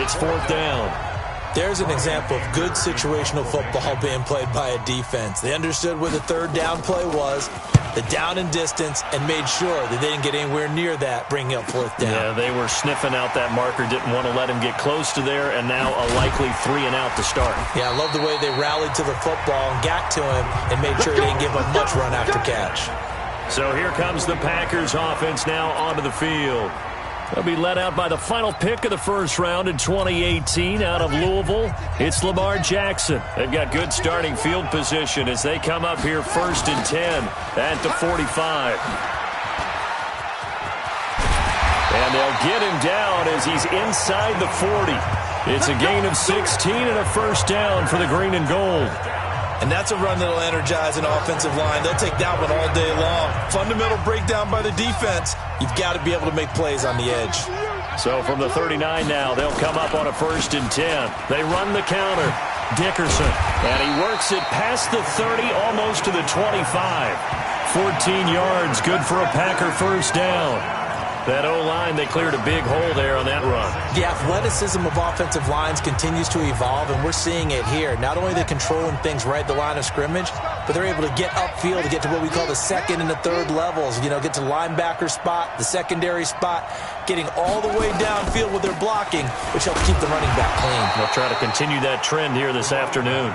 It's 4th down. There's an example of good situational football being played by a defense. They understood where the third down play was, the down and distance, and made sure that they didn't get anywhere near that, bringing up 4th down. Yeah, they were sniffing out that marker, didn't want to let him get close to there, and now a likely 3 and out to start. Yeah, I love the way they rallied to the football and got to him and made sure he didn't give up much run after catch. So here comes the Packers offense now onto the field. They'll be led out by the final pick of the first round in 2018 out of Louisville. It's Lamar Jackson. They've got good starting field position as they come up here 1st and 10 at the 45. And they'll get him down as he's inside the 40. It's a gain of 16 and a first down for the green and gold. And that's a run that'll energize an offensive line. They'll take that one all day long. Fundamental breakdown by the defense. You've got to be able to make plays on the edge. So from the 39 now, they'll come up on a 1st and 10. They run the counter. Dickerson. And he works it past the 30, almost to the 25. 14 yards, good for a Packer first down. That O-line, they cleared a big hole there on that run. The athleticism of offensive lines continues to evolve, and we're seeing it here. Not only they're controlling things right at the line of scrimmage, but they're able to get upfield to get to what we call the 2nd and the 3rd levels. You know, get to linebacker spot, the secondary spot, getting all the way downfield with their blocking, which helps keep the running back clean. They'll try to continue that trend here this afternoon.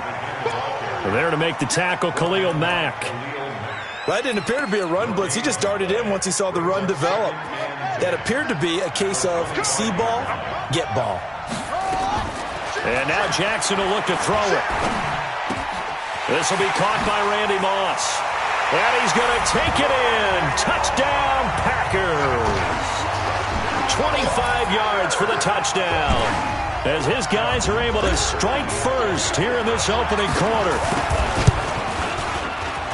They're there to make the tackle, Khalil Mack. That didn't appear to be a run blitz. He just darted in once he saw the run develop. That appeared to be a case of see ball, get ball. And now Jackson will look to throw it. This will be caught by Randy Moss. And he's going to take it in. Touchdown, Packers. 25 yards for the touchdown. As his guys are able to strike first here in this opening quarter.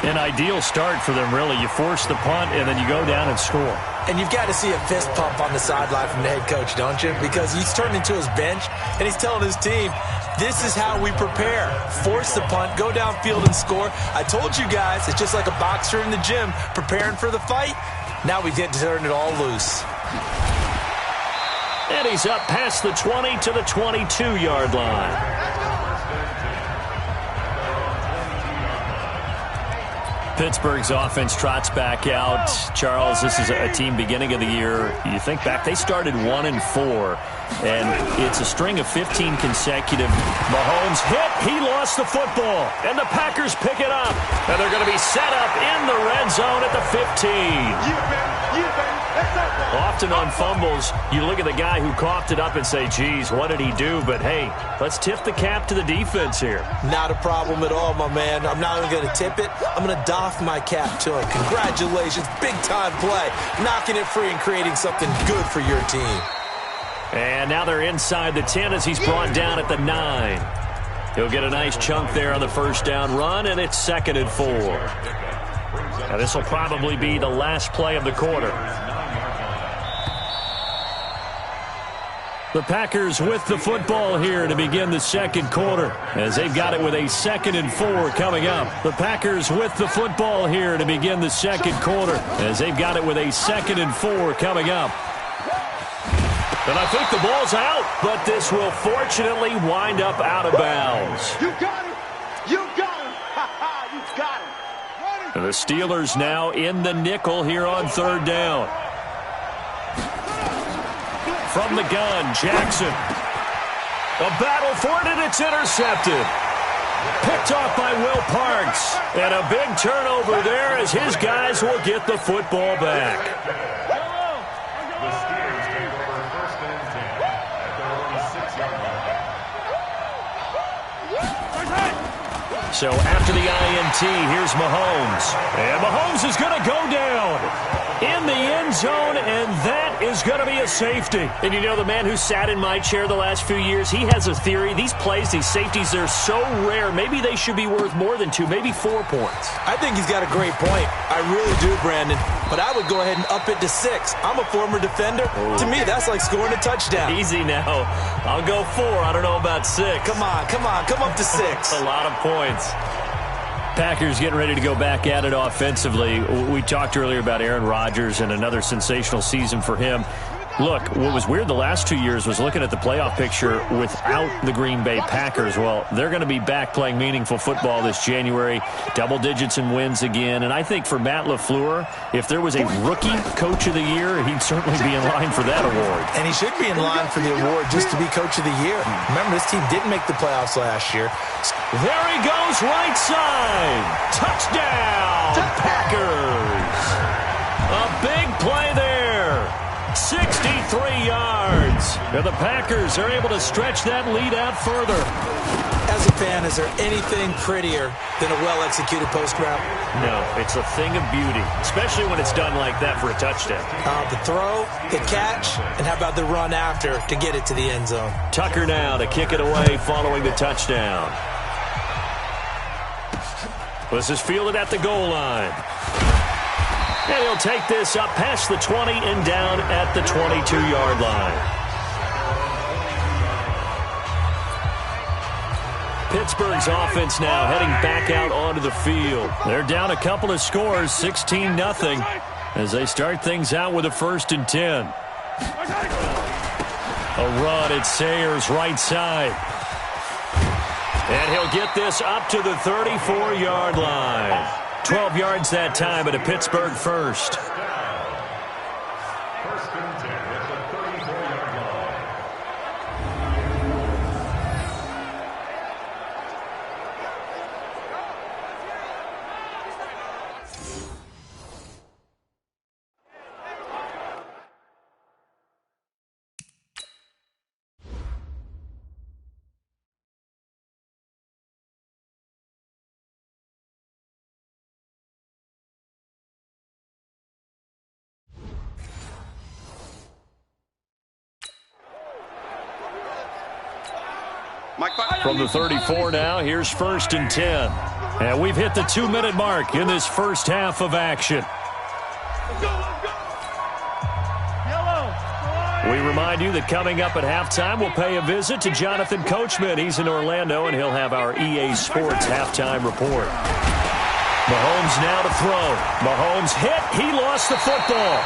An ideal start for them, really. You force the punt, and then you go down and score. And you've got to see a fist pump on the sideline from the head coach, don't you? Because he's turned into his bench, and he's telling his team, this is how we prepare. Force the punt, go downfield and score. I told you guys, it's just like a boxer in the gym preparing for the fight. Now we get to turn it all loose. And he's up past the 20 to the 22-yard line. Pittsburgh's offense trots back out. Charles, this is a team beginning of the year. You think back, they started 1-4, and it's a string of 15 consecutive. Mahomes hit. He lost the football, and the Packers pick it up. And they're going to be set up in the red zone at the 15. Often on fumbles, you look at the guy who coughed it up and say, geez, what did he do? But, hey, let's tip the cap to the defense here. Not a problem at all, my man. I'm not even going to tip it. I'm going to dive Doff my cap to him. Congratulations. Big-time play. Knocking it free and creating something good for your team. And now they're inside the 10 as he's brought down at the 9. He'll get a nice chunk there on the first down run, and it's 2nd and 4. Now this will probably be the last play of the quarter. The Packers with the football here to begin the second quarter as they've got it with a 2nd and 4 coming up. The Packers with the football here to begin the second quarter as they've got it with a 2nd and 4 coming up. And I think the ball's out, but this will fortunately wind up out of bounds. You got him! You got him! Ha-ha! You got him! And the Steelers now in the nickel here on 3rd down. From the gun, Jackson. A battle for it, and it's intercepted. Picked off by Will Parks. And a big turnover there as his guys will get the football back. The Steelers take over 1st and 10 at their own 6-yard line. So after the INT, here's Mahomes. And Mahomes is going to go down in the end zone, and that is going to be a safety. And you know, the man who sat in my chair the last few years, he has a theory. These plays, these safeties, they're so rare. Maybe they should be worth more than 2, maybe 4 points. I think he's got a great point. I really do, Brandon. But I would go ahead and up it to 6. I'm a former defender. Ooh. To me, that's like scoring a touchdown. Easy now. I'll go 4. I don't know about 6. Come on. Come up to 6. A lot of points. Packers getting ready to go back at it offensively. We talked earlier about Aaron Rodgers and another sensational season for him. Look, what was weird the last 2 years was looking at the playoff picture without the Green Bay Packers. Well, they're going to be back playing meaningful football this January. Double digits in wins again. And I think for Matt LaFleur, if there was a rookie coach of the year, he'd certainly be in line for that award. And he should be in line for the award just to be coach of the year. Remember, this team didn't make the playoffs last year. There he goes, right side. Touchdown, Packers. A big play there. 63 yards. And the Packers are able to stretch that lead out further. As a fan, is there anything prettier than a well-executed post route? No, it's a thing of beauty, especially when it's done like that for a touchdown. The throw, the catch, and how about the run after to get it to the end zone? Tucker now to kick it away following the touchdown. This is fielded at the goal line. And he'll take this up past the 20 and down at the 22-yard line. Pittsburgh's offense now heading back out onto the field. They're down a couple of scores, 16-0, as they start things out with a 1st and 10. A run at Sayers right side. And he'll get this up to the 34-yard line. 12 yards that time at a Pittsburgh first. 1st and 10 at the 34-yard line. From the 34 now, here's 1st and 10. And we've hit the 2-minute mark in this first half of action. We remind you that coming up at halftime, we'll pay a visit to Jonathan Coachman. He's in Orlando, and he'll have our EA Sports halftime report. Mahomes now to throw. Mahomes hit. He lost the football.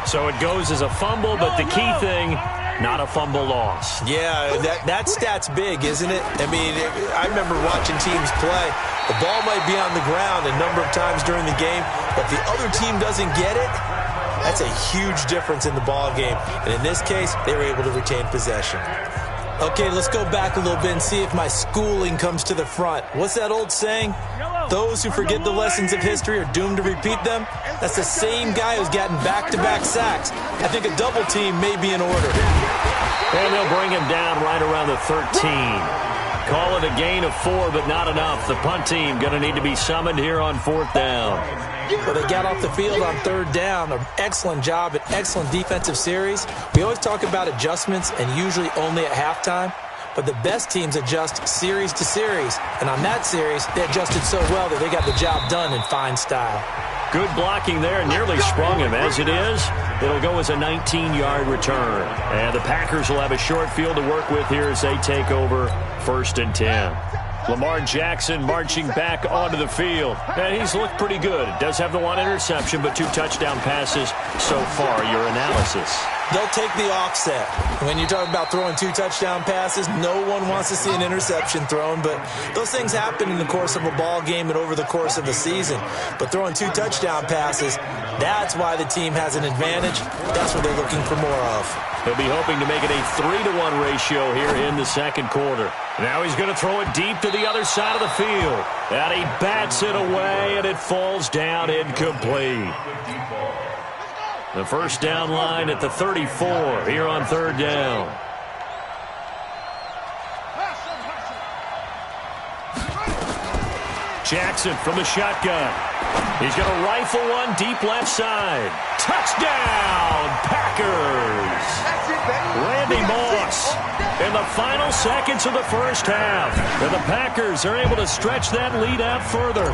So it goes as a fumble, but the key thing, not a fumble loss. Yeah, that stat's big, isn't it? I mean, I remember watching teams play. The ball might be on the ground a number of times during the game, but the other team doesn't get it. That's a huge difference in the ball game. And in this case, they were able to retain possession. Okay, let's go back a little bit and see if my schooling comes to the front. What's that old saying? Those who forget the lessons of history are doomed to repeat them. That's the same guy who's gotten back-to-back sacks. I think a double team may be in order. And they'll bring him down right around the 13. Call it a gain of 4, but not enough. The punt team going to need to be summoned here on 4th down. Well, they got off the field on 3rd down. An excellent job, an excellent defensive series. We always talk about adjustments, and usually only at halftime. But the best teams adjust series to series. And on that series, they adjusted so well that they got the job done in fine style. Good blocking there, nearly sprung him. As it is, it'll go as a 19-yard return. And the Packers will have a short field to work with here as they take over 1st and 10. Lamar Jackson marching back onto the field. And he's looked pretty good. Does have the 1 interception, but 2 touchdown passes so far. Your analysis? They'll take the offset. When you talk about throwing 2 touchdown passes, no one wants to see an interception thrown, but those things happen in the course of a ball game and over the course of a season. But throwing 2 touchdown passes, that's why the team has an advantage. That's what they're looking for more of. He'll be hoping to make it a 3-to-1 ratio here in the 2nd quarter. Now he's going to throw it deep to the other side of the field. And he bats it away, and it falls down incomplete. The 1st down line at the 34 here on 3rd down. Jackson from the shotgun. He's going to rifle one deep left side. Touchdown, Packers! Randy Moss in the final seconds of the 1st half. And the Packers are able to stretch that lead out further.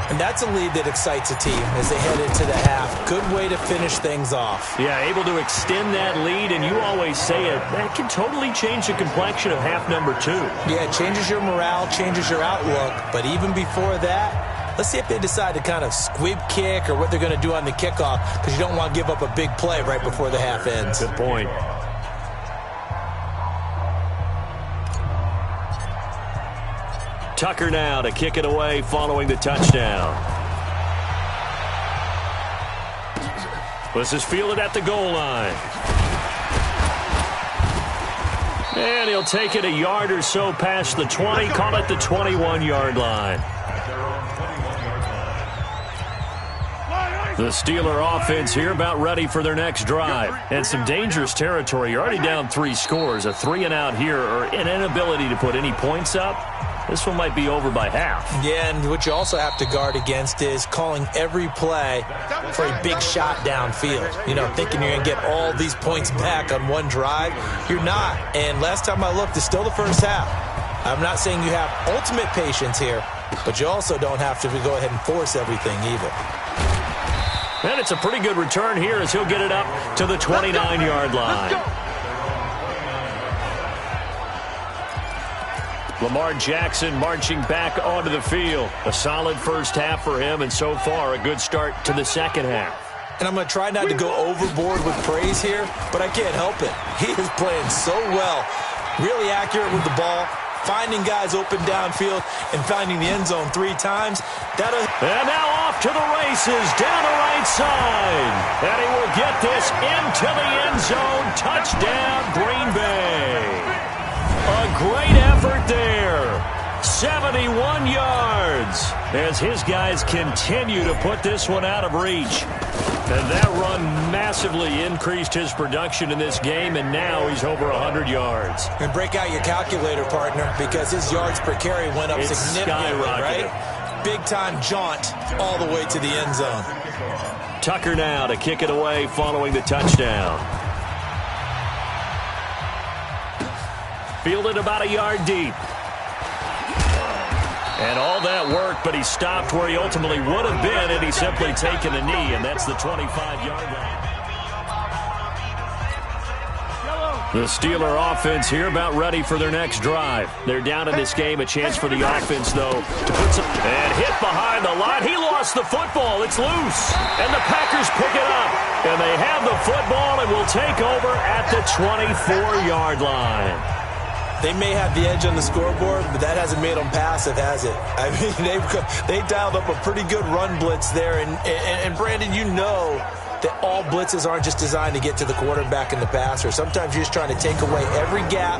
And that's a lead that excites a team as they head into the half. Good way to finish things off. Yeah, able to extend that lead, and you always say it, that can totally change the complexion of half number 2. Yeah, it changes your morale, changes your outlook. But even before that, let's see if they decide to kind of squib kick or what they're going to do on the kickoff, because you don't want to give up a big play right before the half ends. Good point. Tucker now to kick it away following the touchdown. This is fielded at the goal line. And he'll take it a yard or so past the 20, call it the 21-yard line. The Steeler offense here about ready for their next drive. And some dangerous territory. You're already down 3 scores. A 3-and-out here or an inability to put any points up. This one might be over by half. Yeah, and what you also have to guard against is calling every play for a big shot downfield. You know, thinking you're going to get all these points back on one drive. You're not. And last time I looked, it's still the 1st half. I'm not saying you have ultimate patience here, but you also don't have to go ahead and force everything either. And it's a pretty good return here as he'll get it up to the 29-yard line. Lamar Jackson marching back onto the field. A solid 1st half for him, and so far a good start to the 2nd half. And I'm going to try not to go overboard with praise here, but I can't help it. He is playing so well. Really accurate with the ball, finding guys open downfield, and finding the end zone 3 times. And now off to the races, down the right side. And he will get this into the end zone. Touchdown, Green Bay. A great effort there. 71 yards as his guys continue to put this one out of reach. And that run massively increased his production in this game, and now he's over 100 yards. And break out your calculator, partner, because his yards per carry went up significantly, right? Big-time jaunt all the way to the end zone. Tucker now to kick it away following the touchdown. Fielded about a yard deep. And all that work, but he stopped where he ultimately would have been had he simply taken a knee, and that's the 25-yard line. The Steeler offense here about ready for their next drive. They're down in this game. A chance for the offense, though, to put some... And hit behind the line. He lost the football. It's loose. And the Packers pick it up. And they have the football and will take over at the 24-yard line. They may have the edge on the scoreboard, but that hasn't made them passive, has it? I mean, they dialed up a pretty good run blitz there. And Brandon, you know that all blitzes aren't just designed to get to the quarterback and the passer. Sometimes you're just trying to take away every gap,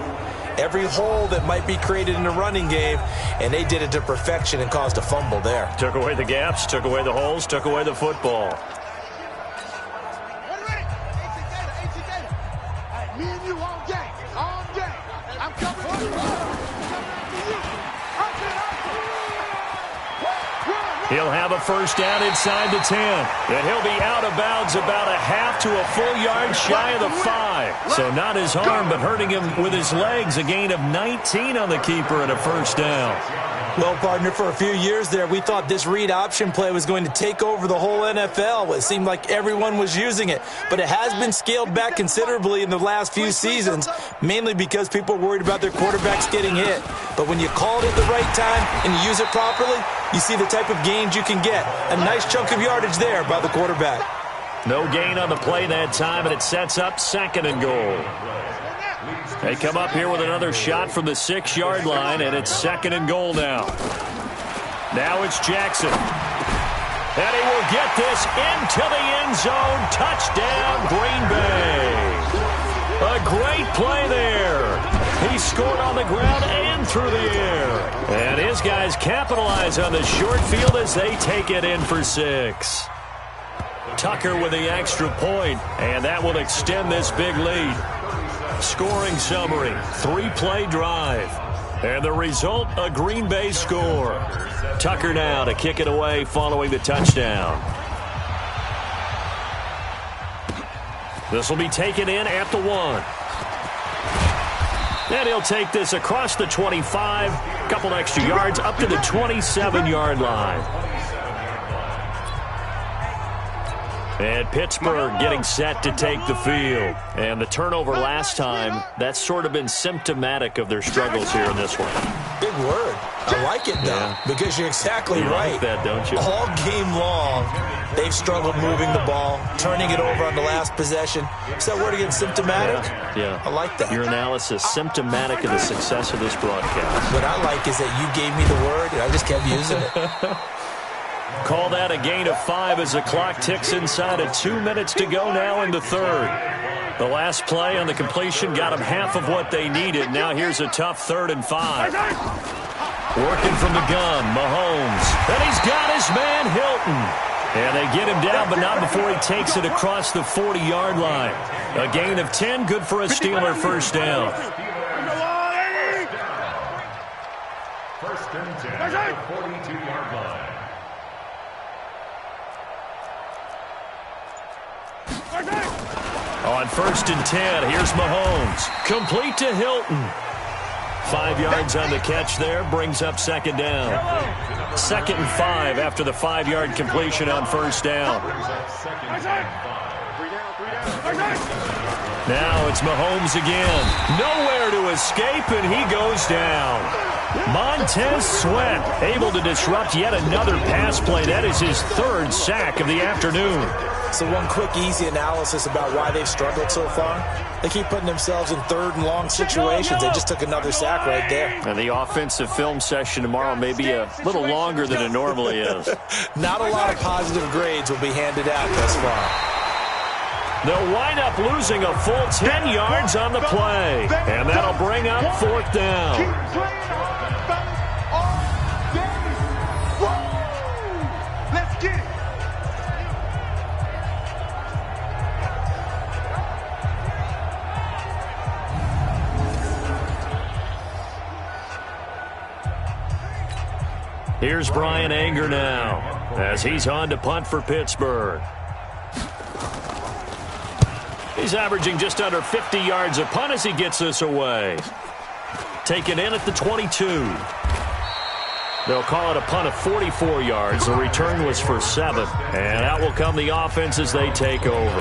every hole that might be created in the running game, and they did it to perfection and caused a fumble there. Took away the gaps, took away the holes, took away the football. He'll have a first down inside the 10. And he'll be out of bounds about a half to a full yard shy of the 5. So not his arm, but hurting him with his legs. A gain of 19 on the keeper and a first down. Well, partner, for a few years there, we thought this read option play was going to take over the whole NFL. It seemed like everyone was using it. But it has been scaled back considerably in the last few seasons, mainly because people are worried about their quarterbacks getting hit. But when you call it at the right time and you use it properly, you see the type of gains you can get. A nice chunk of yardage there by the quarterback. No gain on the play that time, and it sets up 2nd and goal. They come up here with another shot from the 6-yard line, and it's 2nd and goal now. Now it's Jackson. And he will get this into the end zone. Touchdown, Green Bay. A great play there. He scored on the ground and through the air. And his guys capitalize on the short field as they take it in for 6. Tucker with the extra point, and that will extend this big lead. Scoring summary, 3-play drive. And the result, a Green Bay score. Tucker now to kick it away following the touchdown. This will be taken in at the 1. And he'll take this across the 25, a couple extra yards up to the 27-yard line. And Pittsburgh getting set to take the field. And the turnover last time, that's sort of been symptomatic of their struggles here in this one. Big word. I like it, though, because you're exactly right. You like that, don't you? All game long, they've struggled moving the ball, turning it over on the last possession. Is that word again, symptomatic? Yeah. I like that. Your analysis, symptomatic of the success of this broadcast. What I like is that you gave me the word, and I just kept using it. Call that a gain of 5 as the clock ticks inside of 2 minutes to go now in the 3rd. The last play on the completion got them half of what they needed. Now here's a tough 3rd and 5. Working from the gun, Mahomes. And he's got his man, Hilton. And they get him down, but not before he takes it across the 40-yard line. A gain of 10, good for a Steeler first down. First and 10 at the 42-yard line. On 1st and 10, here's Mahomes. Complete to Hilton. 5 yards on the catch there, brings up 2nd down. 2nd and 5 after the 5-yard completion on 1st down. Now it's Mahomes again. Nowhere to escape, and he goes down. Montez Sweat able to disrupt yet another pass play. That is his 3rd sack of the afternoon. So one quick, easy analysis about why they've struggled so far. They keep putting themselves in 3rd and long situations. They just took another sack right there. And the offensive film session tomorrow may be a little longer than it normally is. Not a lot of positive grades will be handed out thus far. They'll wind up losing a full 10 yards on the play. And that'll bring up 4th down. Let's get it. Here's Brian Anger now as he's on to punt for Pittsburgh. He's averaging just under 50 yards a punt as he gets this away. Taken in at the 22. They'll call it a punt of 44 yards. The return was for 7. And out will come the offense as they take over.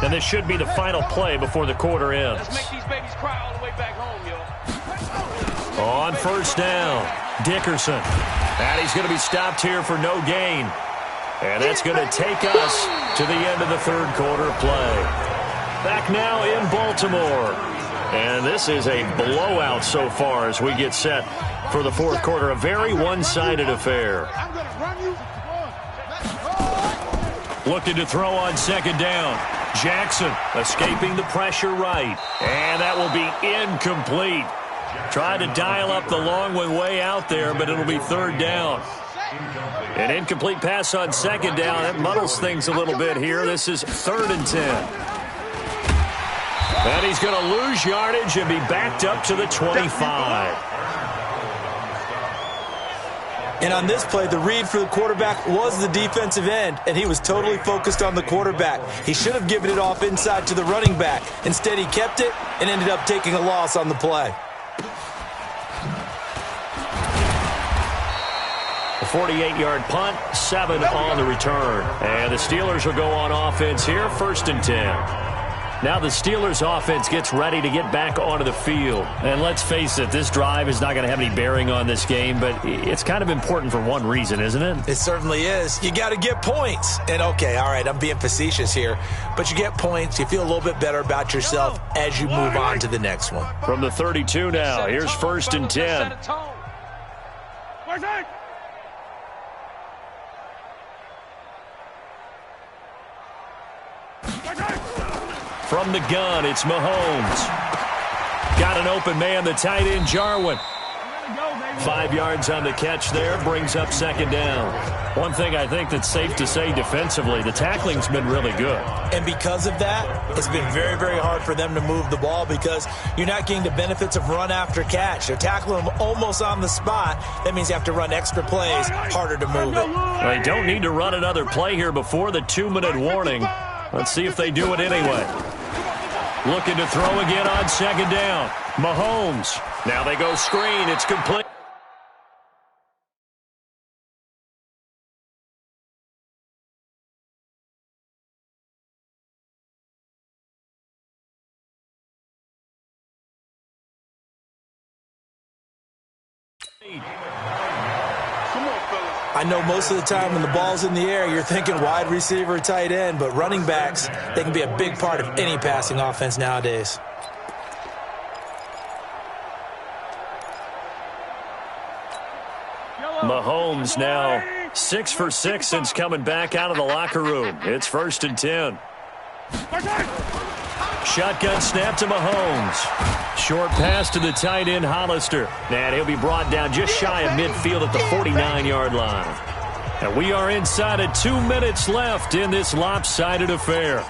And this should be the final play before the quarter ends. Let's make these babies cry all the way back home, yo. On 1st down, Dickerson. And he's going to be stopped here for no gain. And that's going to take us to the end of the 3rd quarter play. Back now in Baltimore. And this is a blowout so far as we get set for the 4th quarter. A very one-sided affair. Looking to throw on 2nd down. Jackson escaping the pressure right. And that will be incomplete. Tried to dial up the long way out there, but it'll be 3rd down. An incomplete pass on 2nd down. That muddles things a little bit here. This is 3rd and 10. And he's going to lose yardage and be backed up to the 25. And on this play, the read for the quarterback was the defensive end, and he was totally focused on the quarterback. He should have given it off inside to the running back. Instead, he kept it and ended up taking a loss on the play. A 48-yard punt, 7 on the return. And the Steelers will go on offense here, 1st and 10. Now the Steelers offense gets ready to get back onto the field. And let's face it, this drive is not going to have any bearing on this game, but it's kind of important for one reason, isn't it? It certainly is. You got to get points. And okay, all right, I'm being facetious here, but you get points, you feel a little bit better about yourself as you move on to the next one. From the 32 now, here's 1st and 10. From the gun, it's Mahomes. Got an open man, the tight end, Jarwin. 5 yards on the catch there, brings up 2nd down. One thing I think that's safe to say defensively, the tackling's been really good. And because of that, it's been very, very hard for them to move the ball because you're not getting the benefits of run after catch. They're tackling them almost on the spot. That means you have to run extra plays, harder to move it. Well, they don't need to run another play here before the 2-minute warning. Let's see if they do it anyway. Looking to throw again on 2nd down. Mahomes. Now they go screen. It's complete. I know most of the time when the ball's in the air, you're thinking wide receiver, tight end, but running backs, they can be a big part of any passing offense nowadays. Mahomes now 6 for 6 since coming back out of the locker room. It's 1st and 10. Shotgun snap to Mahomes. Short pass to the tight end, Hollister. And he'll be brought down just shy of midfield at the 49-yard line. And we are inside of 2 minutes left in this lopsided affair.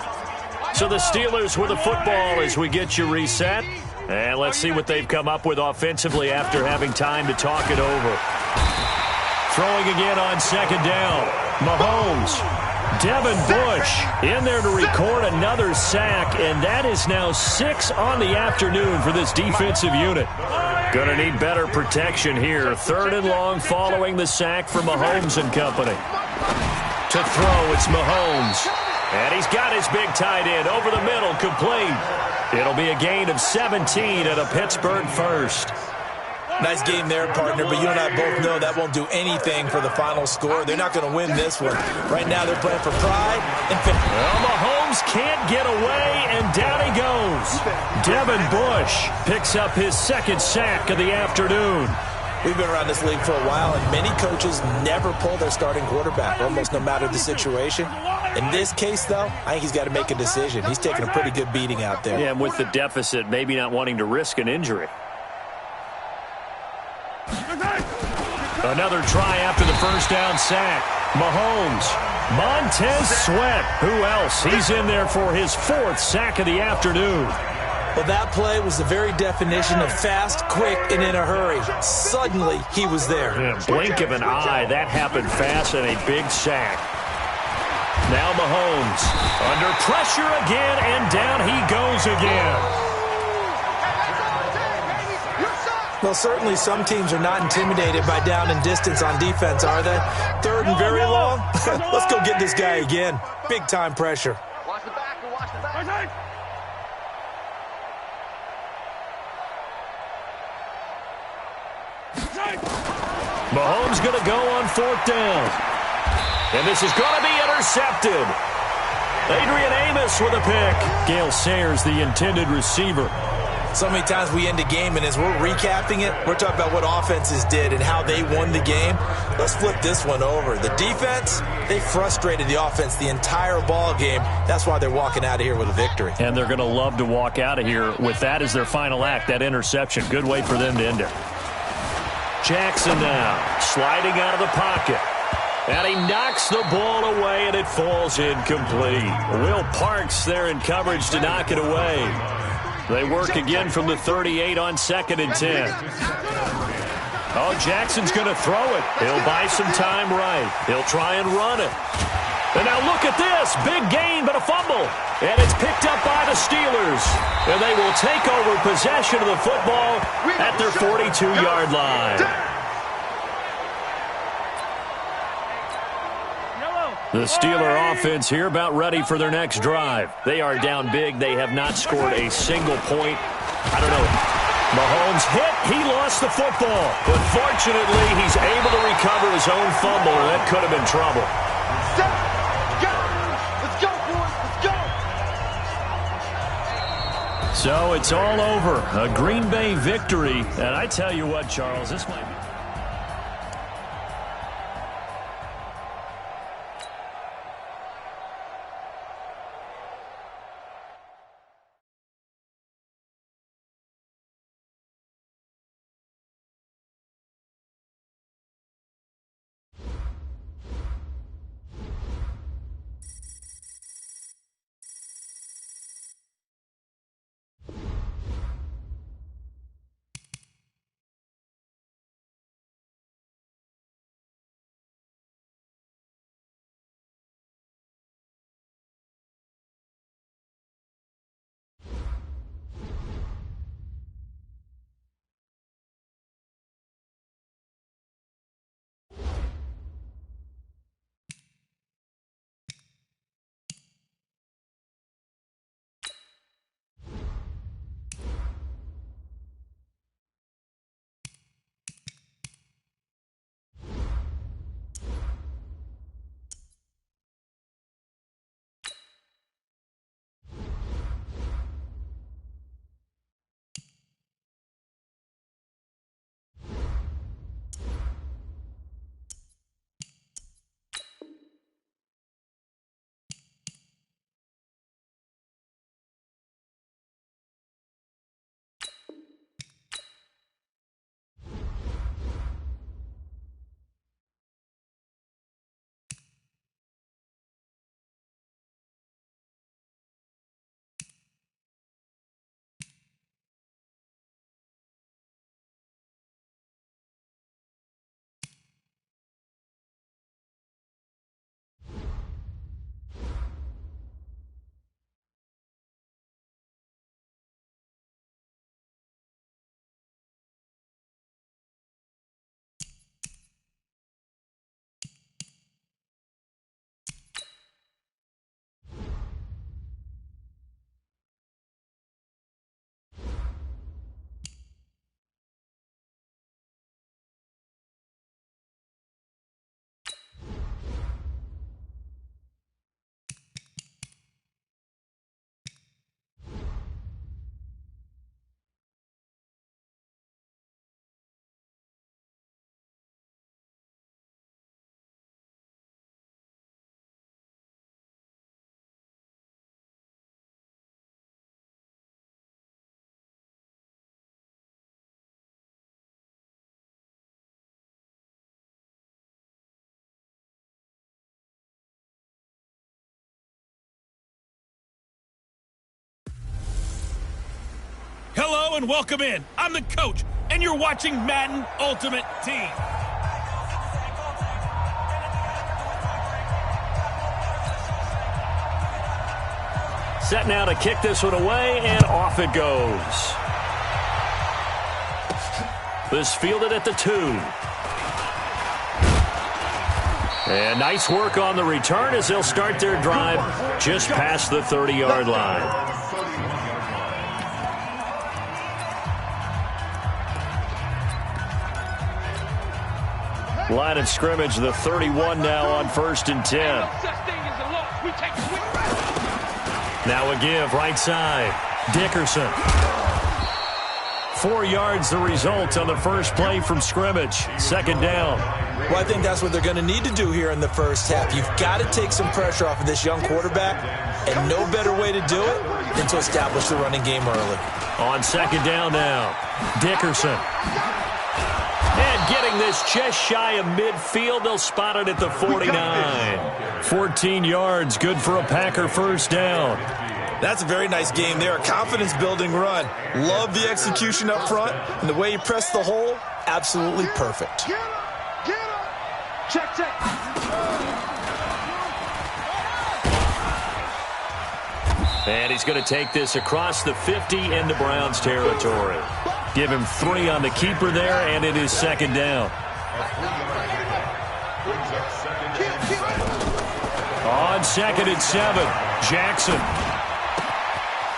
So the Steelers with the football as we get you reset. And let's see what they've come up with offensively after having time to talk it over. Throwing again on 2nd down. Mahomes. Devin Bush in there to record another sack, and that is now 6 on the afternoon for this defensive unit. Going to need better protection here. 3rd and long following the sack for Mahomes and company. To throw, it's Mahomes. And he's got his big tight end over the middle, complete. It'll be a gain of 17 and a Pittsburgh first. Nice game there, partner, but you and I both know that won't do anything for the final score. They're not going to win this one. Right now they're playing for pride and finish. Well, Mahomes can't get away, and down he goes. Devin Bush picks up his 2nd sack of the afternoon. We've been around this league for a while, and many coaches never pull their starting quarterback, almost no matter the situation. In this case, though, I think he's got to make a decision. He's taking a pretty good beating out there. Yeah, and with the deficit, maybe not wanting to risk an injury. Another try after the 1st down sack. Mahomes. Montez Sweat. Who else? He's in there for his 4th sack of the afternoon. Well, that play was the very definition of fast, quick, and in a hurry. Suddenly, he was there. Yeah, blink of an eye. That happened fast and a big sack. Now Mahomes. Under pressure again, and down he goes again. Well, certainly some teams are not intimidated by down and distance on defense, are they? 3rd and very long? Let's go get this guy again. Big-time pressure. Watch the back and watch the back. Mahomes going to go on 4th down. And this is going to be intercepted. Adrian Amos with a pick. Gale Sayers, the intended receiver. So many times we end a game, and as we're recapping it, we're talking about what offenses did and how they won the game. Let's flip this one over. The defense, they frustrated the offense the entire ball game. That's why they're walking out of here with a victory. And they're going to love to walk out of here with that as their final act, that interception. Good way for them to end it. Jackson now sliding out of the pocket. And he knocks the ball away, and it falls incomplete. Will Parks there in coverage to knock it away. They work again from the 38 on 2nd and 10. Oh, Jackson's going to throw it. He'll buy some time right. He'll try and run it. And now look at this. Big gain, but a fumble. And it's picked up by the Steelers. And they will take over possession of the football at their 42-yard line. The Steeler offense here about ready for their next drive. They are down big. They have not scored a single point. I don't know. Mahomes hit. He lost the football. But fortunately, he's able to recover his own fumble, and that could have been trouble. So it's all over. A Green Bay victory. And I tell you what, Charles, this might be... Hello and welcome in. I'm the coach, and you're watching Madden Ultimate Team. Set now to kick this one away, and off it goes. This fielded at the 2. And nice work on the return as they'll start their drive just past the 30-yard line. Line of scrimmage, the 31 now on 1st and 10. Now a give, right side. Dickerson. 4 yards the result on the first play from scrimmage. 2nd down. Well, I think that's what they're going to need to do here in the first half. You've got to take some pressure off of this young quarterback, and no better way to do it than to establish the running game early. On 2nd down now, Dickerson. And getting this just shy of midfield, they'll spot it at the 49. 14 yards, good for a Packer first down. That's a very nice game there, a confidence-building run. Love the execution up front, and the way he pressed the hole, absolutely perfect. Get up! Get up! Check, check. And he's going to take this across the 50 into Browns territory. Give him 3 on the keeper there, and it is second down. On 2nd and 7, Jackson.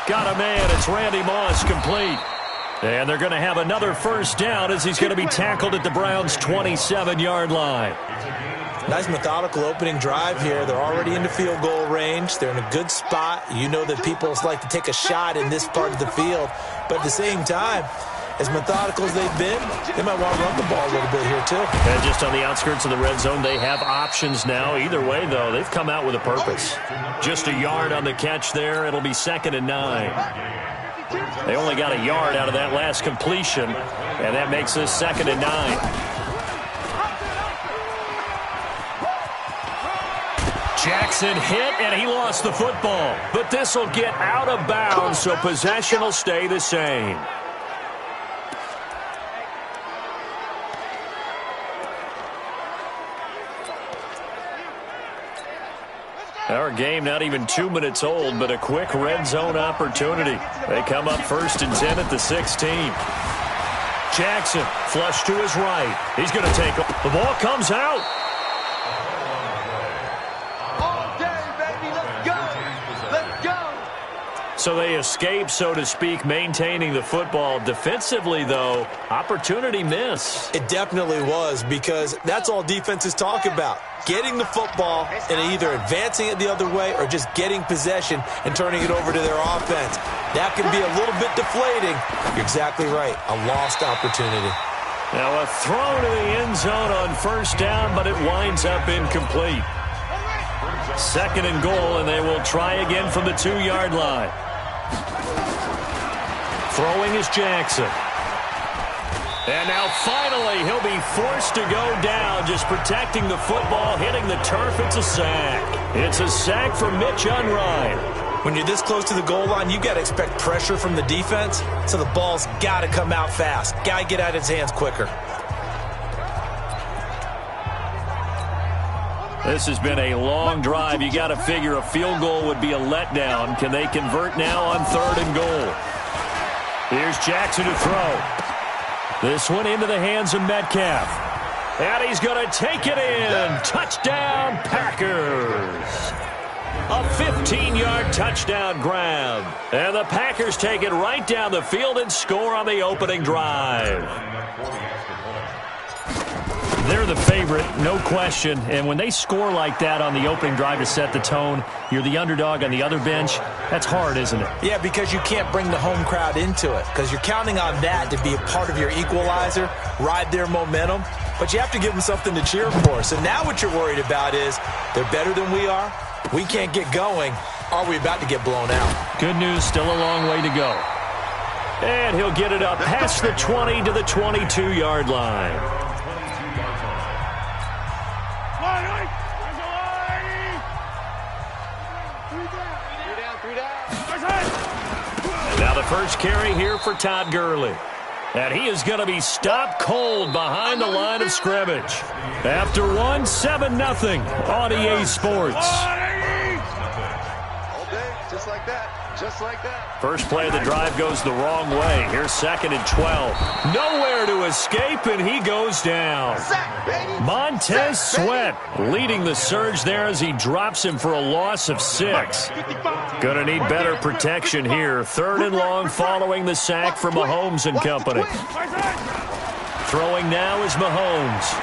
Got a man, it's Randy Moss, complete. And they're going to have another first down as he's going to be tackled at the Browns' 27-yard line. Nice methodical opening drive here. They're already into field goal range. They're in a good spot. You know that people like to take a shot in this part of the field. But at the same time, as methodical as they've been, they might want to run the ball a little bit here too. And just on the outskirts of the red zone, they have options now. Either way, though, they've come out with a purpose. Just a yard on the catch there. It'll be 2nd and 9. They only got a yard out of that last completion, and that makes this 2nd and 9. Jackson hit, and he lost the football. But this will get out of bounds, so possession will stay the same. Our game not even 2 minutes old, but a quick red zone opportunity. They come up 1st and 10 at the 16. Jackson flush to his right. He's going to take it. The ball comes out. So they escape, so to speak, maintaining the football. Defensively, though, opportunity miss. It definitely was, because that's all defenses talk about. Getting the football and either advancing it the other way or just getting possession and turning it over to their offense. That can be a little bit deflating. You're exactly right. A lost opportunity. Now a throw to the end zone on 1st down, but it winds up incomplete. 2nd and goal, and they will try again from the 2-yard line. Throwing is Jackson. And now finally he'll be forced to go down, just protecting the football, hitting the turf. It's a sack. It's a sack for Mitch Unrein. When you're this close to the goal line, you've got to expect pressure from the defense, so the ball's got to come out fast. Got to get out of his hands quicker. This has been a long drive. You got to figure a field goal would be a letdown. Can they convert now on 3rd and goal? Here's Jackson to throw. This one into the hands of Metcalf. And he's going to take it in. Touchdown, Packers. A 15-yard touchdown grab. And the Packers take it right down the field and score on the opening drive. They're the favorite, no question. And when they score like that on the opening drive to set the tone, you're the underdog on the other bench. That's hard, isn't it? Yeah, because you can't bring the home crowd into it, because you're counting on that to be a part of your equalizer, ride their momentum. But you have to give them something to cheer for. So now what you're worried about is they're better than we are. We can't get going. Are we about to get blown out? Good news, still a long way to go. And he'll get it up past the 20 to the 22-yard line. Now the first carry here for Todd Gurley. And he is going to be stopped cold behind the line of scrimmage. After 7-0 on EA Sports. Just like that. Just like that. First play of the drive goes the wrong way. Here's 2nd and 12. Nowhere to escape, and he goes down. Montez Sweat leading the surge there as he drops him for a loss of 6. Gonna need better protection here. 3rd and long following the sack from Mahomes and company. Throwing now is Mahomes.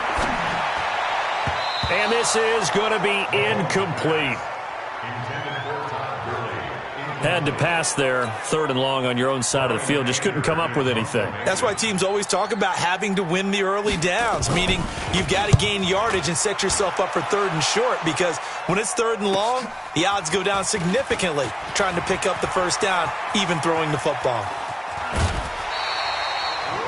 And this is going to be incomplete. Had to pass there, 3rd and long on your own side of the field. Just couldn't come up with anything. That's why teams always talk about having to win the early downs, meaning you've got to gain yardage and set yourself up for 3rd and short, because when it's 3rd and long, the odds go down significantly trying to pick up the first down, even throwing the football.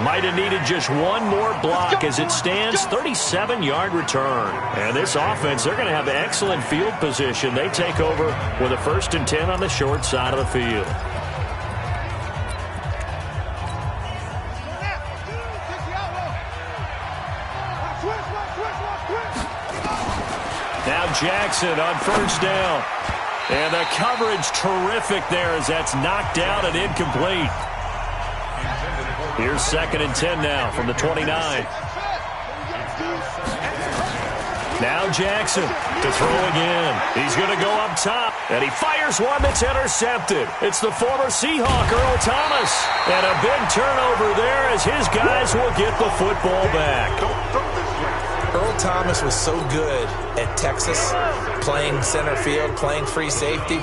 Might have needed just one more block. As it stands, 37-yard return. And this offense, they're going to have excellent field position. They take over with a 1st and 10 on the short side of the field. Now Jackson on 1st down. And the coverage terrific there as that's knocked down and incomplete. Here's 2nd and 10 now from the 29. Now Jackson to throw again. He's going to go up top. And he fires one that's intercepted. It's the former Seahawk, Earl Thomas. And a big turnover there as his guys will get the football back. Earl Thomas was so good at Texas, playing center field, playing free safety,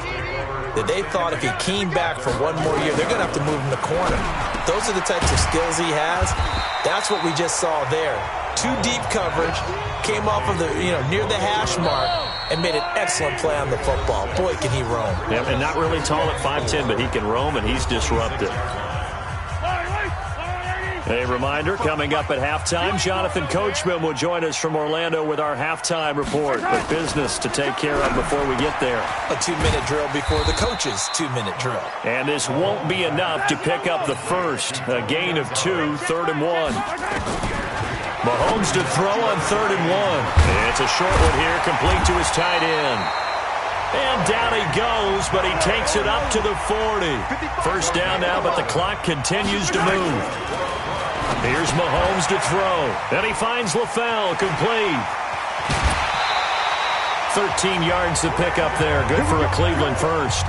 that they thought if he came back for one more year, they're going to have to move him to corner. Those are the types of skills he has. That's what we just saw there. 2 deep coverage, came off of the, near the hash mark, and made an excellent play on the football. Boy, can he roam. Yeah, and not really tall at 5'10", but he can roam, and he's disruptive. A reminder, coming up at halftime, Jonathan Coachman will join us from Orlando with our halftime report. But business to take care of before we get there. A 2-minute drill before the coach's 2-minute drill. And this won't be enough to pick up the first. A gain of 2, 3rd and 1. Mahomes to throw on 3rd and 1. It's a short one here, complete to his tight end. And down he goes, but he takes it up to the 40. 1st down now, but the clock continues to move. Here's Mahomes to throw. And he finds LaFell, complete. 13 yards to pick up there. Good for a Cleveland first.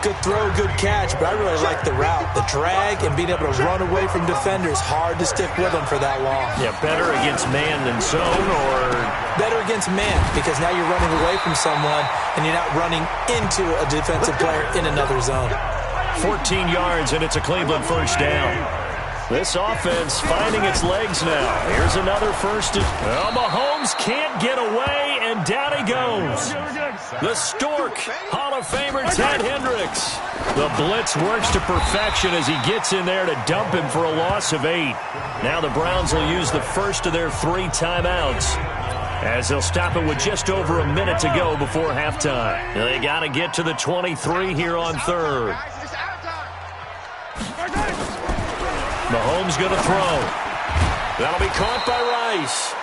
Good throw, good catch, but I really like the route. The drag and being able to run away from defenders, hard to stick with them for that long. Yeah, better against man than zone, or? Better against man, because now you're running away from someone and you're not running into a defensive player in another zone. 14 yards, and it's a Cleveland 1st down. This offense finding its legs now. Here's another 1st. Mahomes can't get away, and down he goes. The Stork, Hall of Famer Ted Hendricks. The blitz works to perfection as he gets in there to dump him for a loss of 8. Now the Browns will use the first of their 3 timeouts, as they'll stop it with just over a minute to go before halftime. They got to get to the 23 here on 3rd. Mahomes going to throw. That'll be caught by Rice.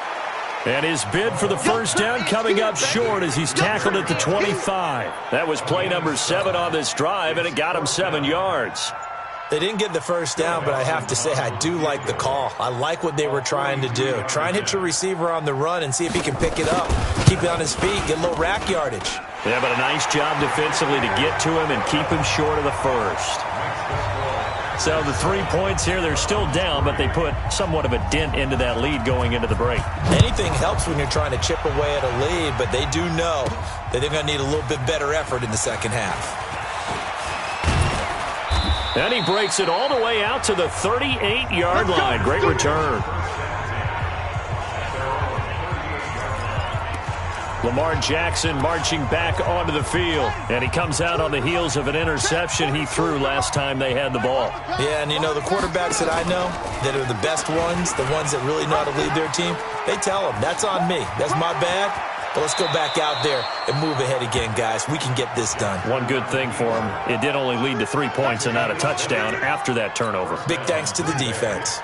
And his bid for the 1st down coming up short as he's tackled at the 25. That was play number 7 on this drive, and it got him 7 yards. They didn't get the 1st down, but I have to say I do like the call. I like what they were trying to do. Try and hit your receiver on the run and see if he can pick it up. Keep it on his feet, get a little rack yardage. Yeah, but a nice job defensively to get to him and keep him short of the 1st. So the 3 points here, they're still down, but they put somewhat of a dent into that lead going into the break. Anything helps when you're trying to chip away at a lead, but they do know that they're going to need a little bit better effort in the second half. And he breaks it all the way out to the 38-yard line. Great return. Lamar Jackson marching back onto the field. And he comes out on the heels of an interception he threw last time they had the ball. Yeah, and the quarterbacks that I know that are the best ones, the ones that really know how to lead their team, they tell them, that's on me. That's my bad. But let's go back out there and move ahead again, guys. We can get this done. One good thing for him, it did only lead to 3 points and not a touchdown after that turnover. Big thanks to the defense.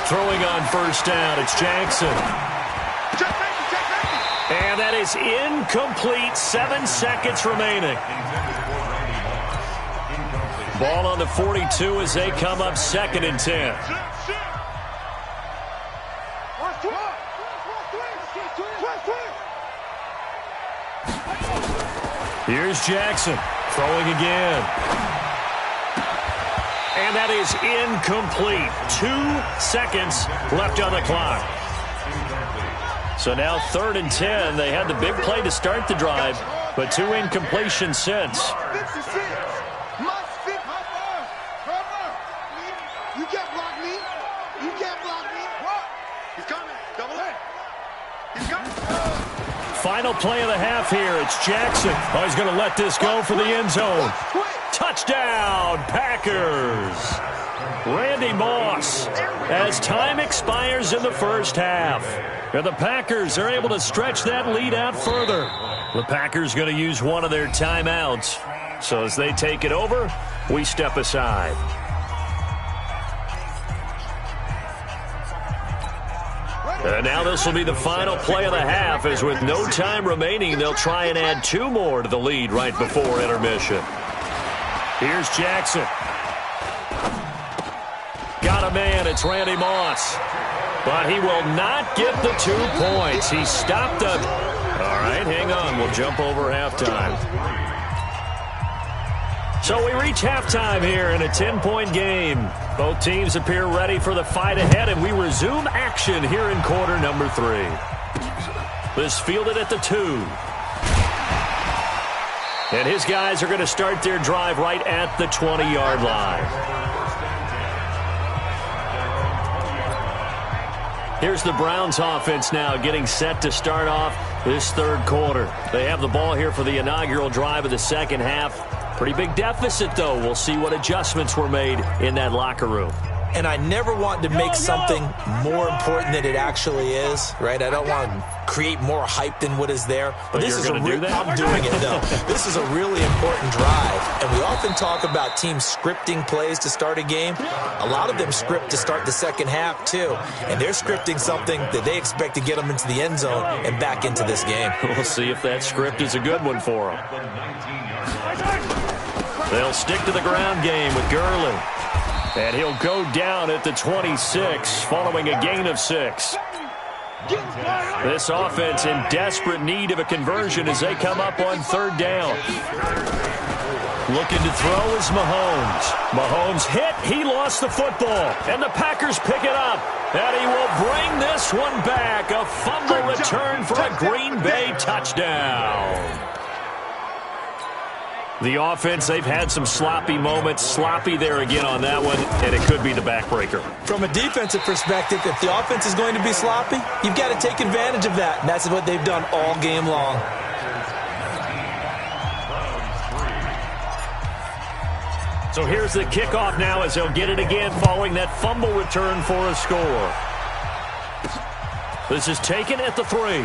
Throwing on 1st down, it's Jackson. And that is incomplete. 7 seconds remaining. Ball on the 42 as they come up 2nd and 10. Here's Jackson throwing again. And that is incomplete. 2 seconds left on the clock. So now 3rd and 10. They had the big play to start the drive, but 2 incompletions since. You can't block me. You can't block me. He's coming. Double A. He's coming. Final play of the half here. It's Jackson. Oh, he's going to let this go for the end zone. Touchdown, Packers. Randy Moss, as time expires in the first half. And the Packers are able to stretch that lead out further. The Packers going to use one of their timeouts. So as they take it over, we step aside. And now this will be the final play of the half, as with no time remaining, they'll try and add 2 more to the lead right before intermission. Here's Jackson. Got a man, it's Randy Moss. But he will not get the 2 points. He stopped them. All right, hang on. We'll jump over halftime. So we reach halftime here in a 10-point game. Both teams appear ready for the fight ahead, and we resume action here in quarter number 3. This fielded at the 2. And his guys are going to start their drive right at the 20-yard line. Here's the Browns offense now getting set to start off this third quarter. They have the ball here for the inaugural drive of the second half. Pretty big deficit, though. We'll see what adjustments were made in that locker room. And I never want to make something more important than it actually is, right? I don't want to create more hype than what is there. But this is I'm doing it, though. This is a really important drive. And we often talk about teams scripting plays to start a game. A lot of them script to start the second half, too. And they're scripting something that they expect to get them into the end zone and back into this game. We'll see if that script is a good one for them. They'll stick to the ground game with Gurley. And he'll go down at the 26, following a gain of 6. This offense in desperate need of a conversion as they come up on third down. Looking to throw is Mahomes. Mahomes hit. He lost the football. And the Packers pick it up. And he will bring this one back. A fumble return for a Green Bay touchdown. The offense, they've had some sloppy moments. Sloppy there again on that one, and it could be the backbreaker. From a defensive perspective, if the offense is going to be sloppy, you've got to take advantage of that, and that's what they've done all game long. So here's the kickoff now as they'll get it again following that fumble return for a score. This is taken at the 3.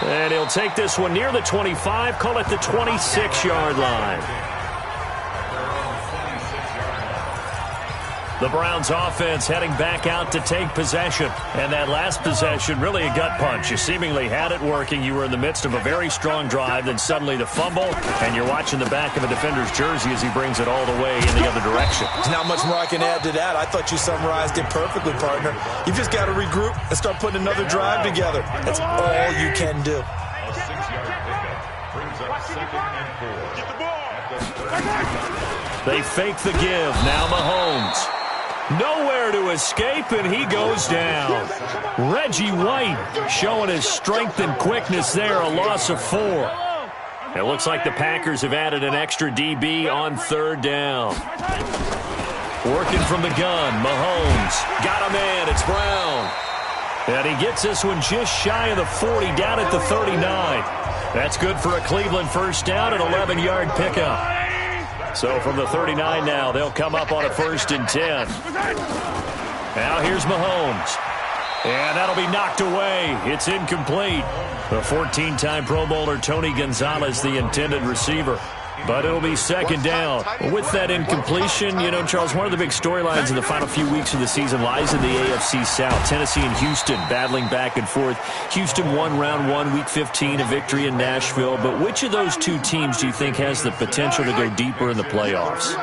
And he'll take this one near the 25, call it the 26-yard line. The Browns offense heading back out to take possession. And that last possession, really a gut punch. You seemingly had it working. You were in the midst of a very strong drive, then suddenly the fumble, and you're watching the back of a defender's jersey as he brings it all the way in the other direction. There's not much more I can add to that. I thought you summarized it perfectly, partner. You've just got to regroup and start putting another drive together. That's all you can do. A 6-yard pickup brings up 2nd and 4. Get the ball. They fake the give. Now Mahomes. Nowhere to escape, and he goes down. Reggie White showing his strength and quickness there, a loss of 4. It looks like the Packers have added an extra DB on third down. Working from the gun, Mahomes. Got a man, it's Brown. And he gets this one just shy of the 40, down at the 39. That's good for a Cleveland first down, an 11-yard pickup. So from the 39 now, they'll come up on a 1st and 10. Now here's Mahomes. And that'll be knocked away. It's incomplete. The 14-time Pro Bowler Tony Gonzalez, the intended receiver. But it'll be 2nd down. With that incompletion, you know, Charles, one of the big storylines in the final few weeks of the season lies in the AFC South. Tennessee and Houston battling back and forth. Houston won round 1, week 15, a victory in Nashville. But which of those two teams do you think has the potential to go deeper in the playoffs?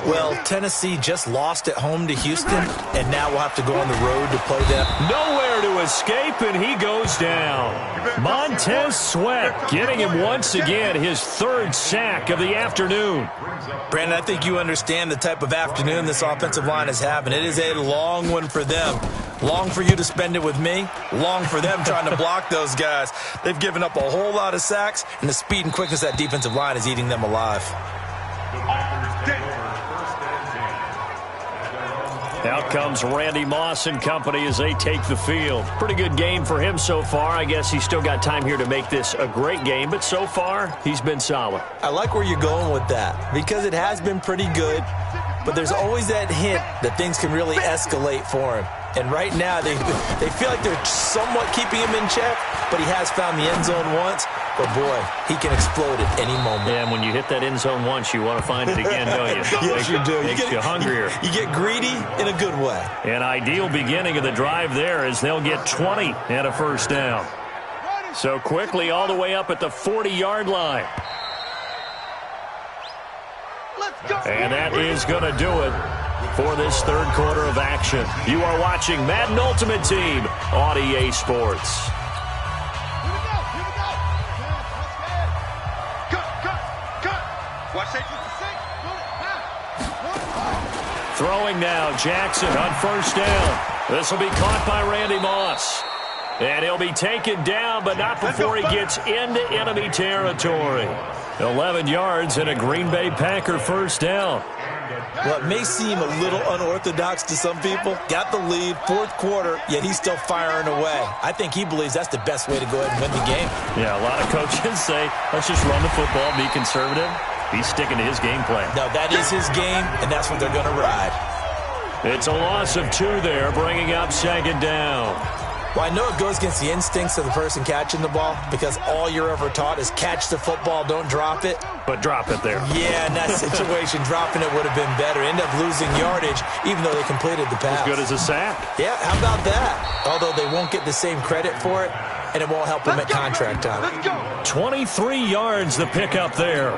Well, Tennessee just lost at home to Houston, and now we'll have to go on the road to play them. Nowhere to escape, and he goes down. Montez Sweat getting him once again, his 3rd sack of the afternoon. Brandon, I think you understand the type of afternoon this offensive line is having. It is a long one for them. Long for you to spend it with me. Long for them trying to block those guys. They've given up a whole lot of sacks, and the speed and quickness of that defensive line is eating them alive. Out comes Randy Moss and company as they take the field. Pretty good game for him so far. I guess he's still got time here to make this a great game, but so far, he's been solid. I like where you're going with that because it has been pretty good, but there's always that hint that things can really escalate for him. And right now, they feel like they're somewhat keeping him in check, but he has found the end zone once. But, boy, he can explode at any moment. Yeah, and when you hit that end zone once, you want to find it again, don't you? Yes, you do. Makes you hungrier. You get greedy in a good way. An ideal beginning of the drive there as they'll get 20 and a first down. So quickly all the way up at the 40-yard line. And that is going to do it for this third quarter of action. You are watching Madden Ultimate Team on EA Sports. Throwing now, Jackson on first down. This will be caught by Randy Moss. And he'll be taken down, but not before he gets into enemy territory. 11 yards and a Green Bay Packer first down. Well, it may seem a little unorthodox to some people. Got the lead, fourth quarter, yet he's still firing away. I think he believes that's the best way to go ahead and win the game. Yeah, a lot of coaches say, let's just run the football, be conservative. He's sticking to his game plan. No, that is his game, and that's what they're going to ride. It's a loss of 2 there, bringing up second down. Well, I know it goes against the instincts of the person catching the ball because all you're ever taught is catch the football, don't drop it. But drop it there. Yeah, in that situation, dropping it would have been better. End up losing yardage, even though they completed the pass. As good as a sack. Yeah, how about that? Although they won't get the same credit for it, and it won't help them at contract time. 23 yards the pickup there.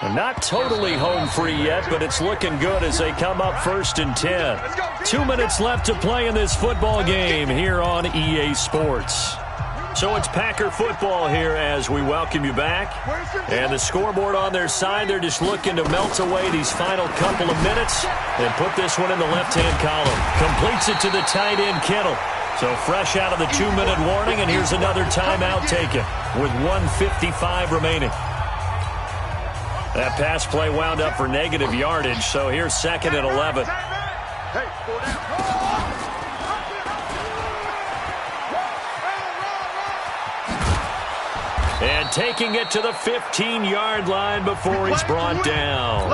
Not totally home free yet, but it's looking good as they come up 1st and 10. 2 minutes left to play in this football game here on EA Sports. So it's Packer football here as we welcome you back. And the scoreboard on their side, they're just looking to melt away these final couple of minutes and put this one in the left-hand column. Completes it to the tight end, Kittle. So fresh out of the 2-minute warning, and here's another timeout taken with 1:55 remaining. That pass play wound up for negative yardage, so here's 2nd and 11. And taking it to the 15-yard line before he's brought down.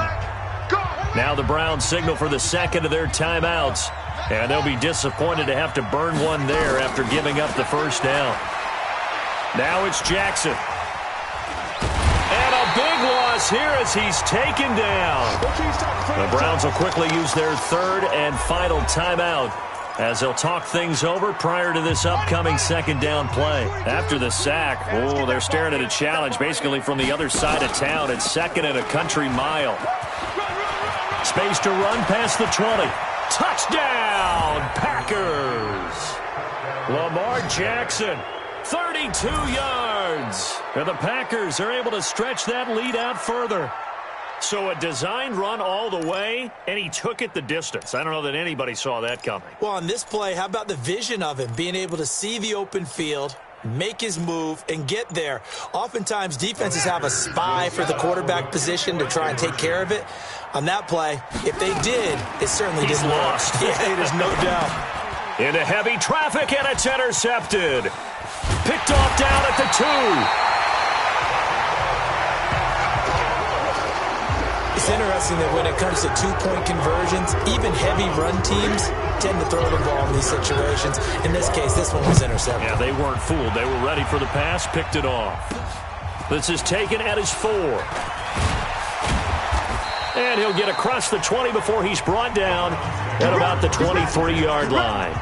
Now the Browns signal for the second of their timeouts, and they'll be disappointed to have to burn one there after giving up the first down. Now it's Jackson. And a big loss here as he's taken down. The Browns will quickly use their third and final timeout as they'll talk things over prior to this upcoming second down play. After the sack, they're staring at a challenge basically from the other side of town. It's 2nd and a country mile. Space to run past the 20. Touchdown, Packers! Lamar Jackson. 32 yards. And the Packers are able to stretch that lead out further. So a designed run all the way, and he took it the distance. I don't know that anybody saw that coming. Well, on this play, how about the vision of him, being able to see the open field, make his move, and get there. Oftentimes, defenses have a spy for the quarterback position to try and take care of it. On that play, if they did, it certainly didn't lost. Yeah, there's no doubt. Into heavy traffic, and it's intercepted. Picked off down at the 2. It's interesting that when it comes to two-point conversions, even heavy run teams tend to throw the ball in these situations. In this case, this one was intercepted. Yeah, they weren't fooled. They were ready for the pass, picked it off. This is taken at his 4. And he'll get across the 20 before he's brought down at about the 23-yard line.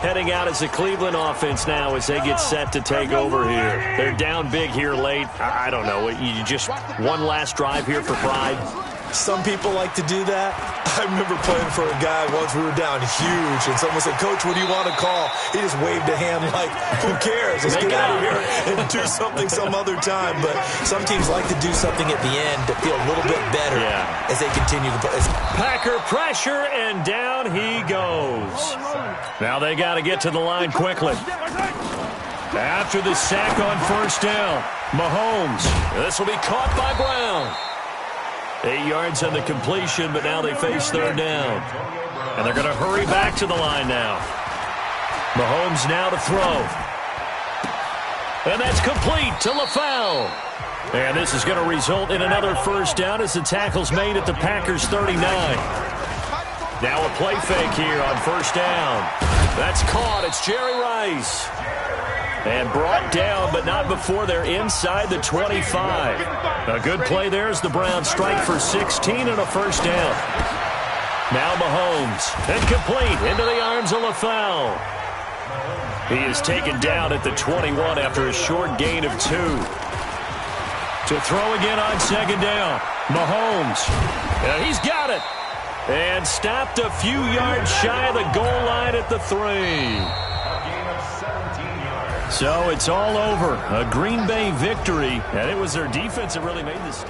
Heading out as the Cleveland offense now as they get set to take over here. They're down big here late. I don't know. You just one last drive here for pride. Some people like to do that. I remember playing for a guy once. We were down huge, and someone said, "Coach, what do you want to call?" He just waved a hand like, who cares? Let's get out of here and do something some other time. But some teams like to do something at the end to feel a little bit better as they continue to play. Packer pressure, and down he goes. Now they got to get to the line quickly. After the sack on first down, Mahomes. This will be caught by Brown. 8 yards on the completion, but now they face third down. And they're going to hurry back to the line now. Mahomes now to throw. And that's complete to LaFleur. And this is going to result in another first down as the tackle's made at the Packers' 39. Now a play fake here on first down. That's caught. It's Jerry Rice. And brought down, but not before they're inside the 25. A good play there as the Browns strike for 16 and a first down. Now Mahomes. And complete into the arms of LaFleur. He is taken down at the 21 after a short gain of 2. To throw again on second down. Mahomes. He's got it. And stopped a few yards shy of the goal line at the 3. So it's all over. A Green Bay victory. And it was their defense that really made this.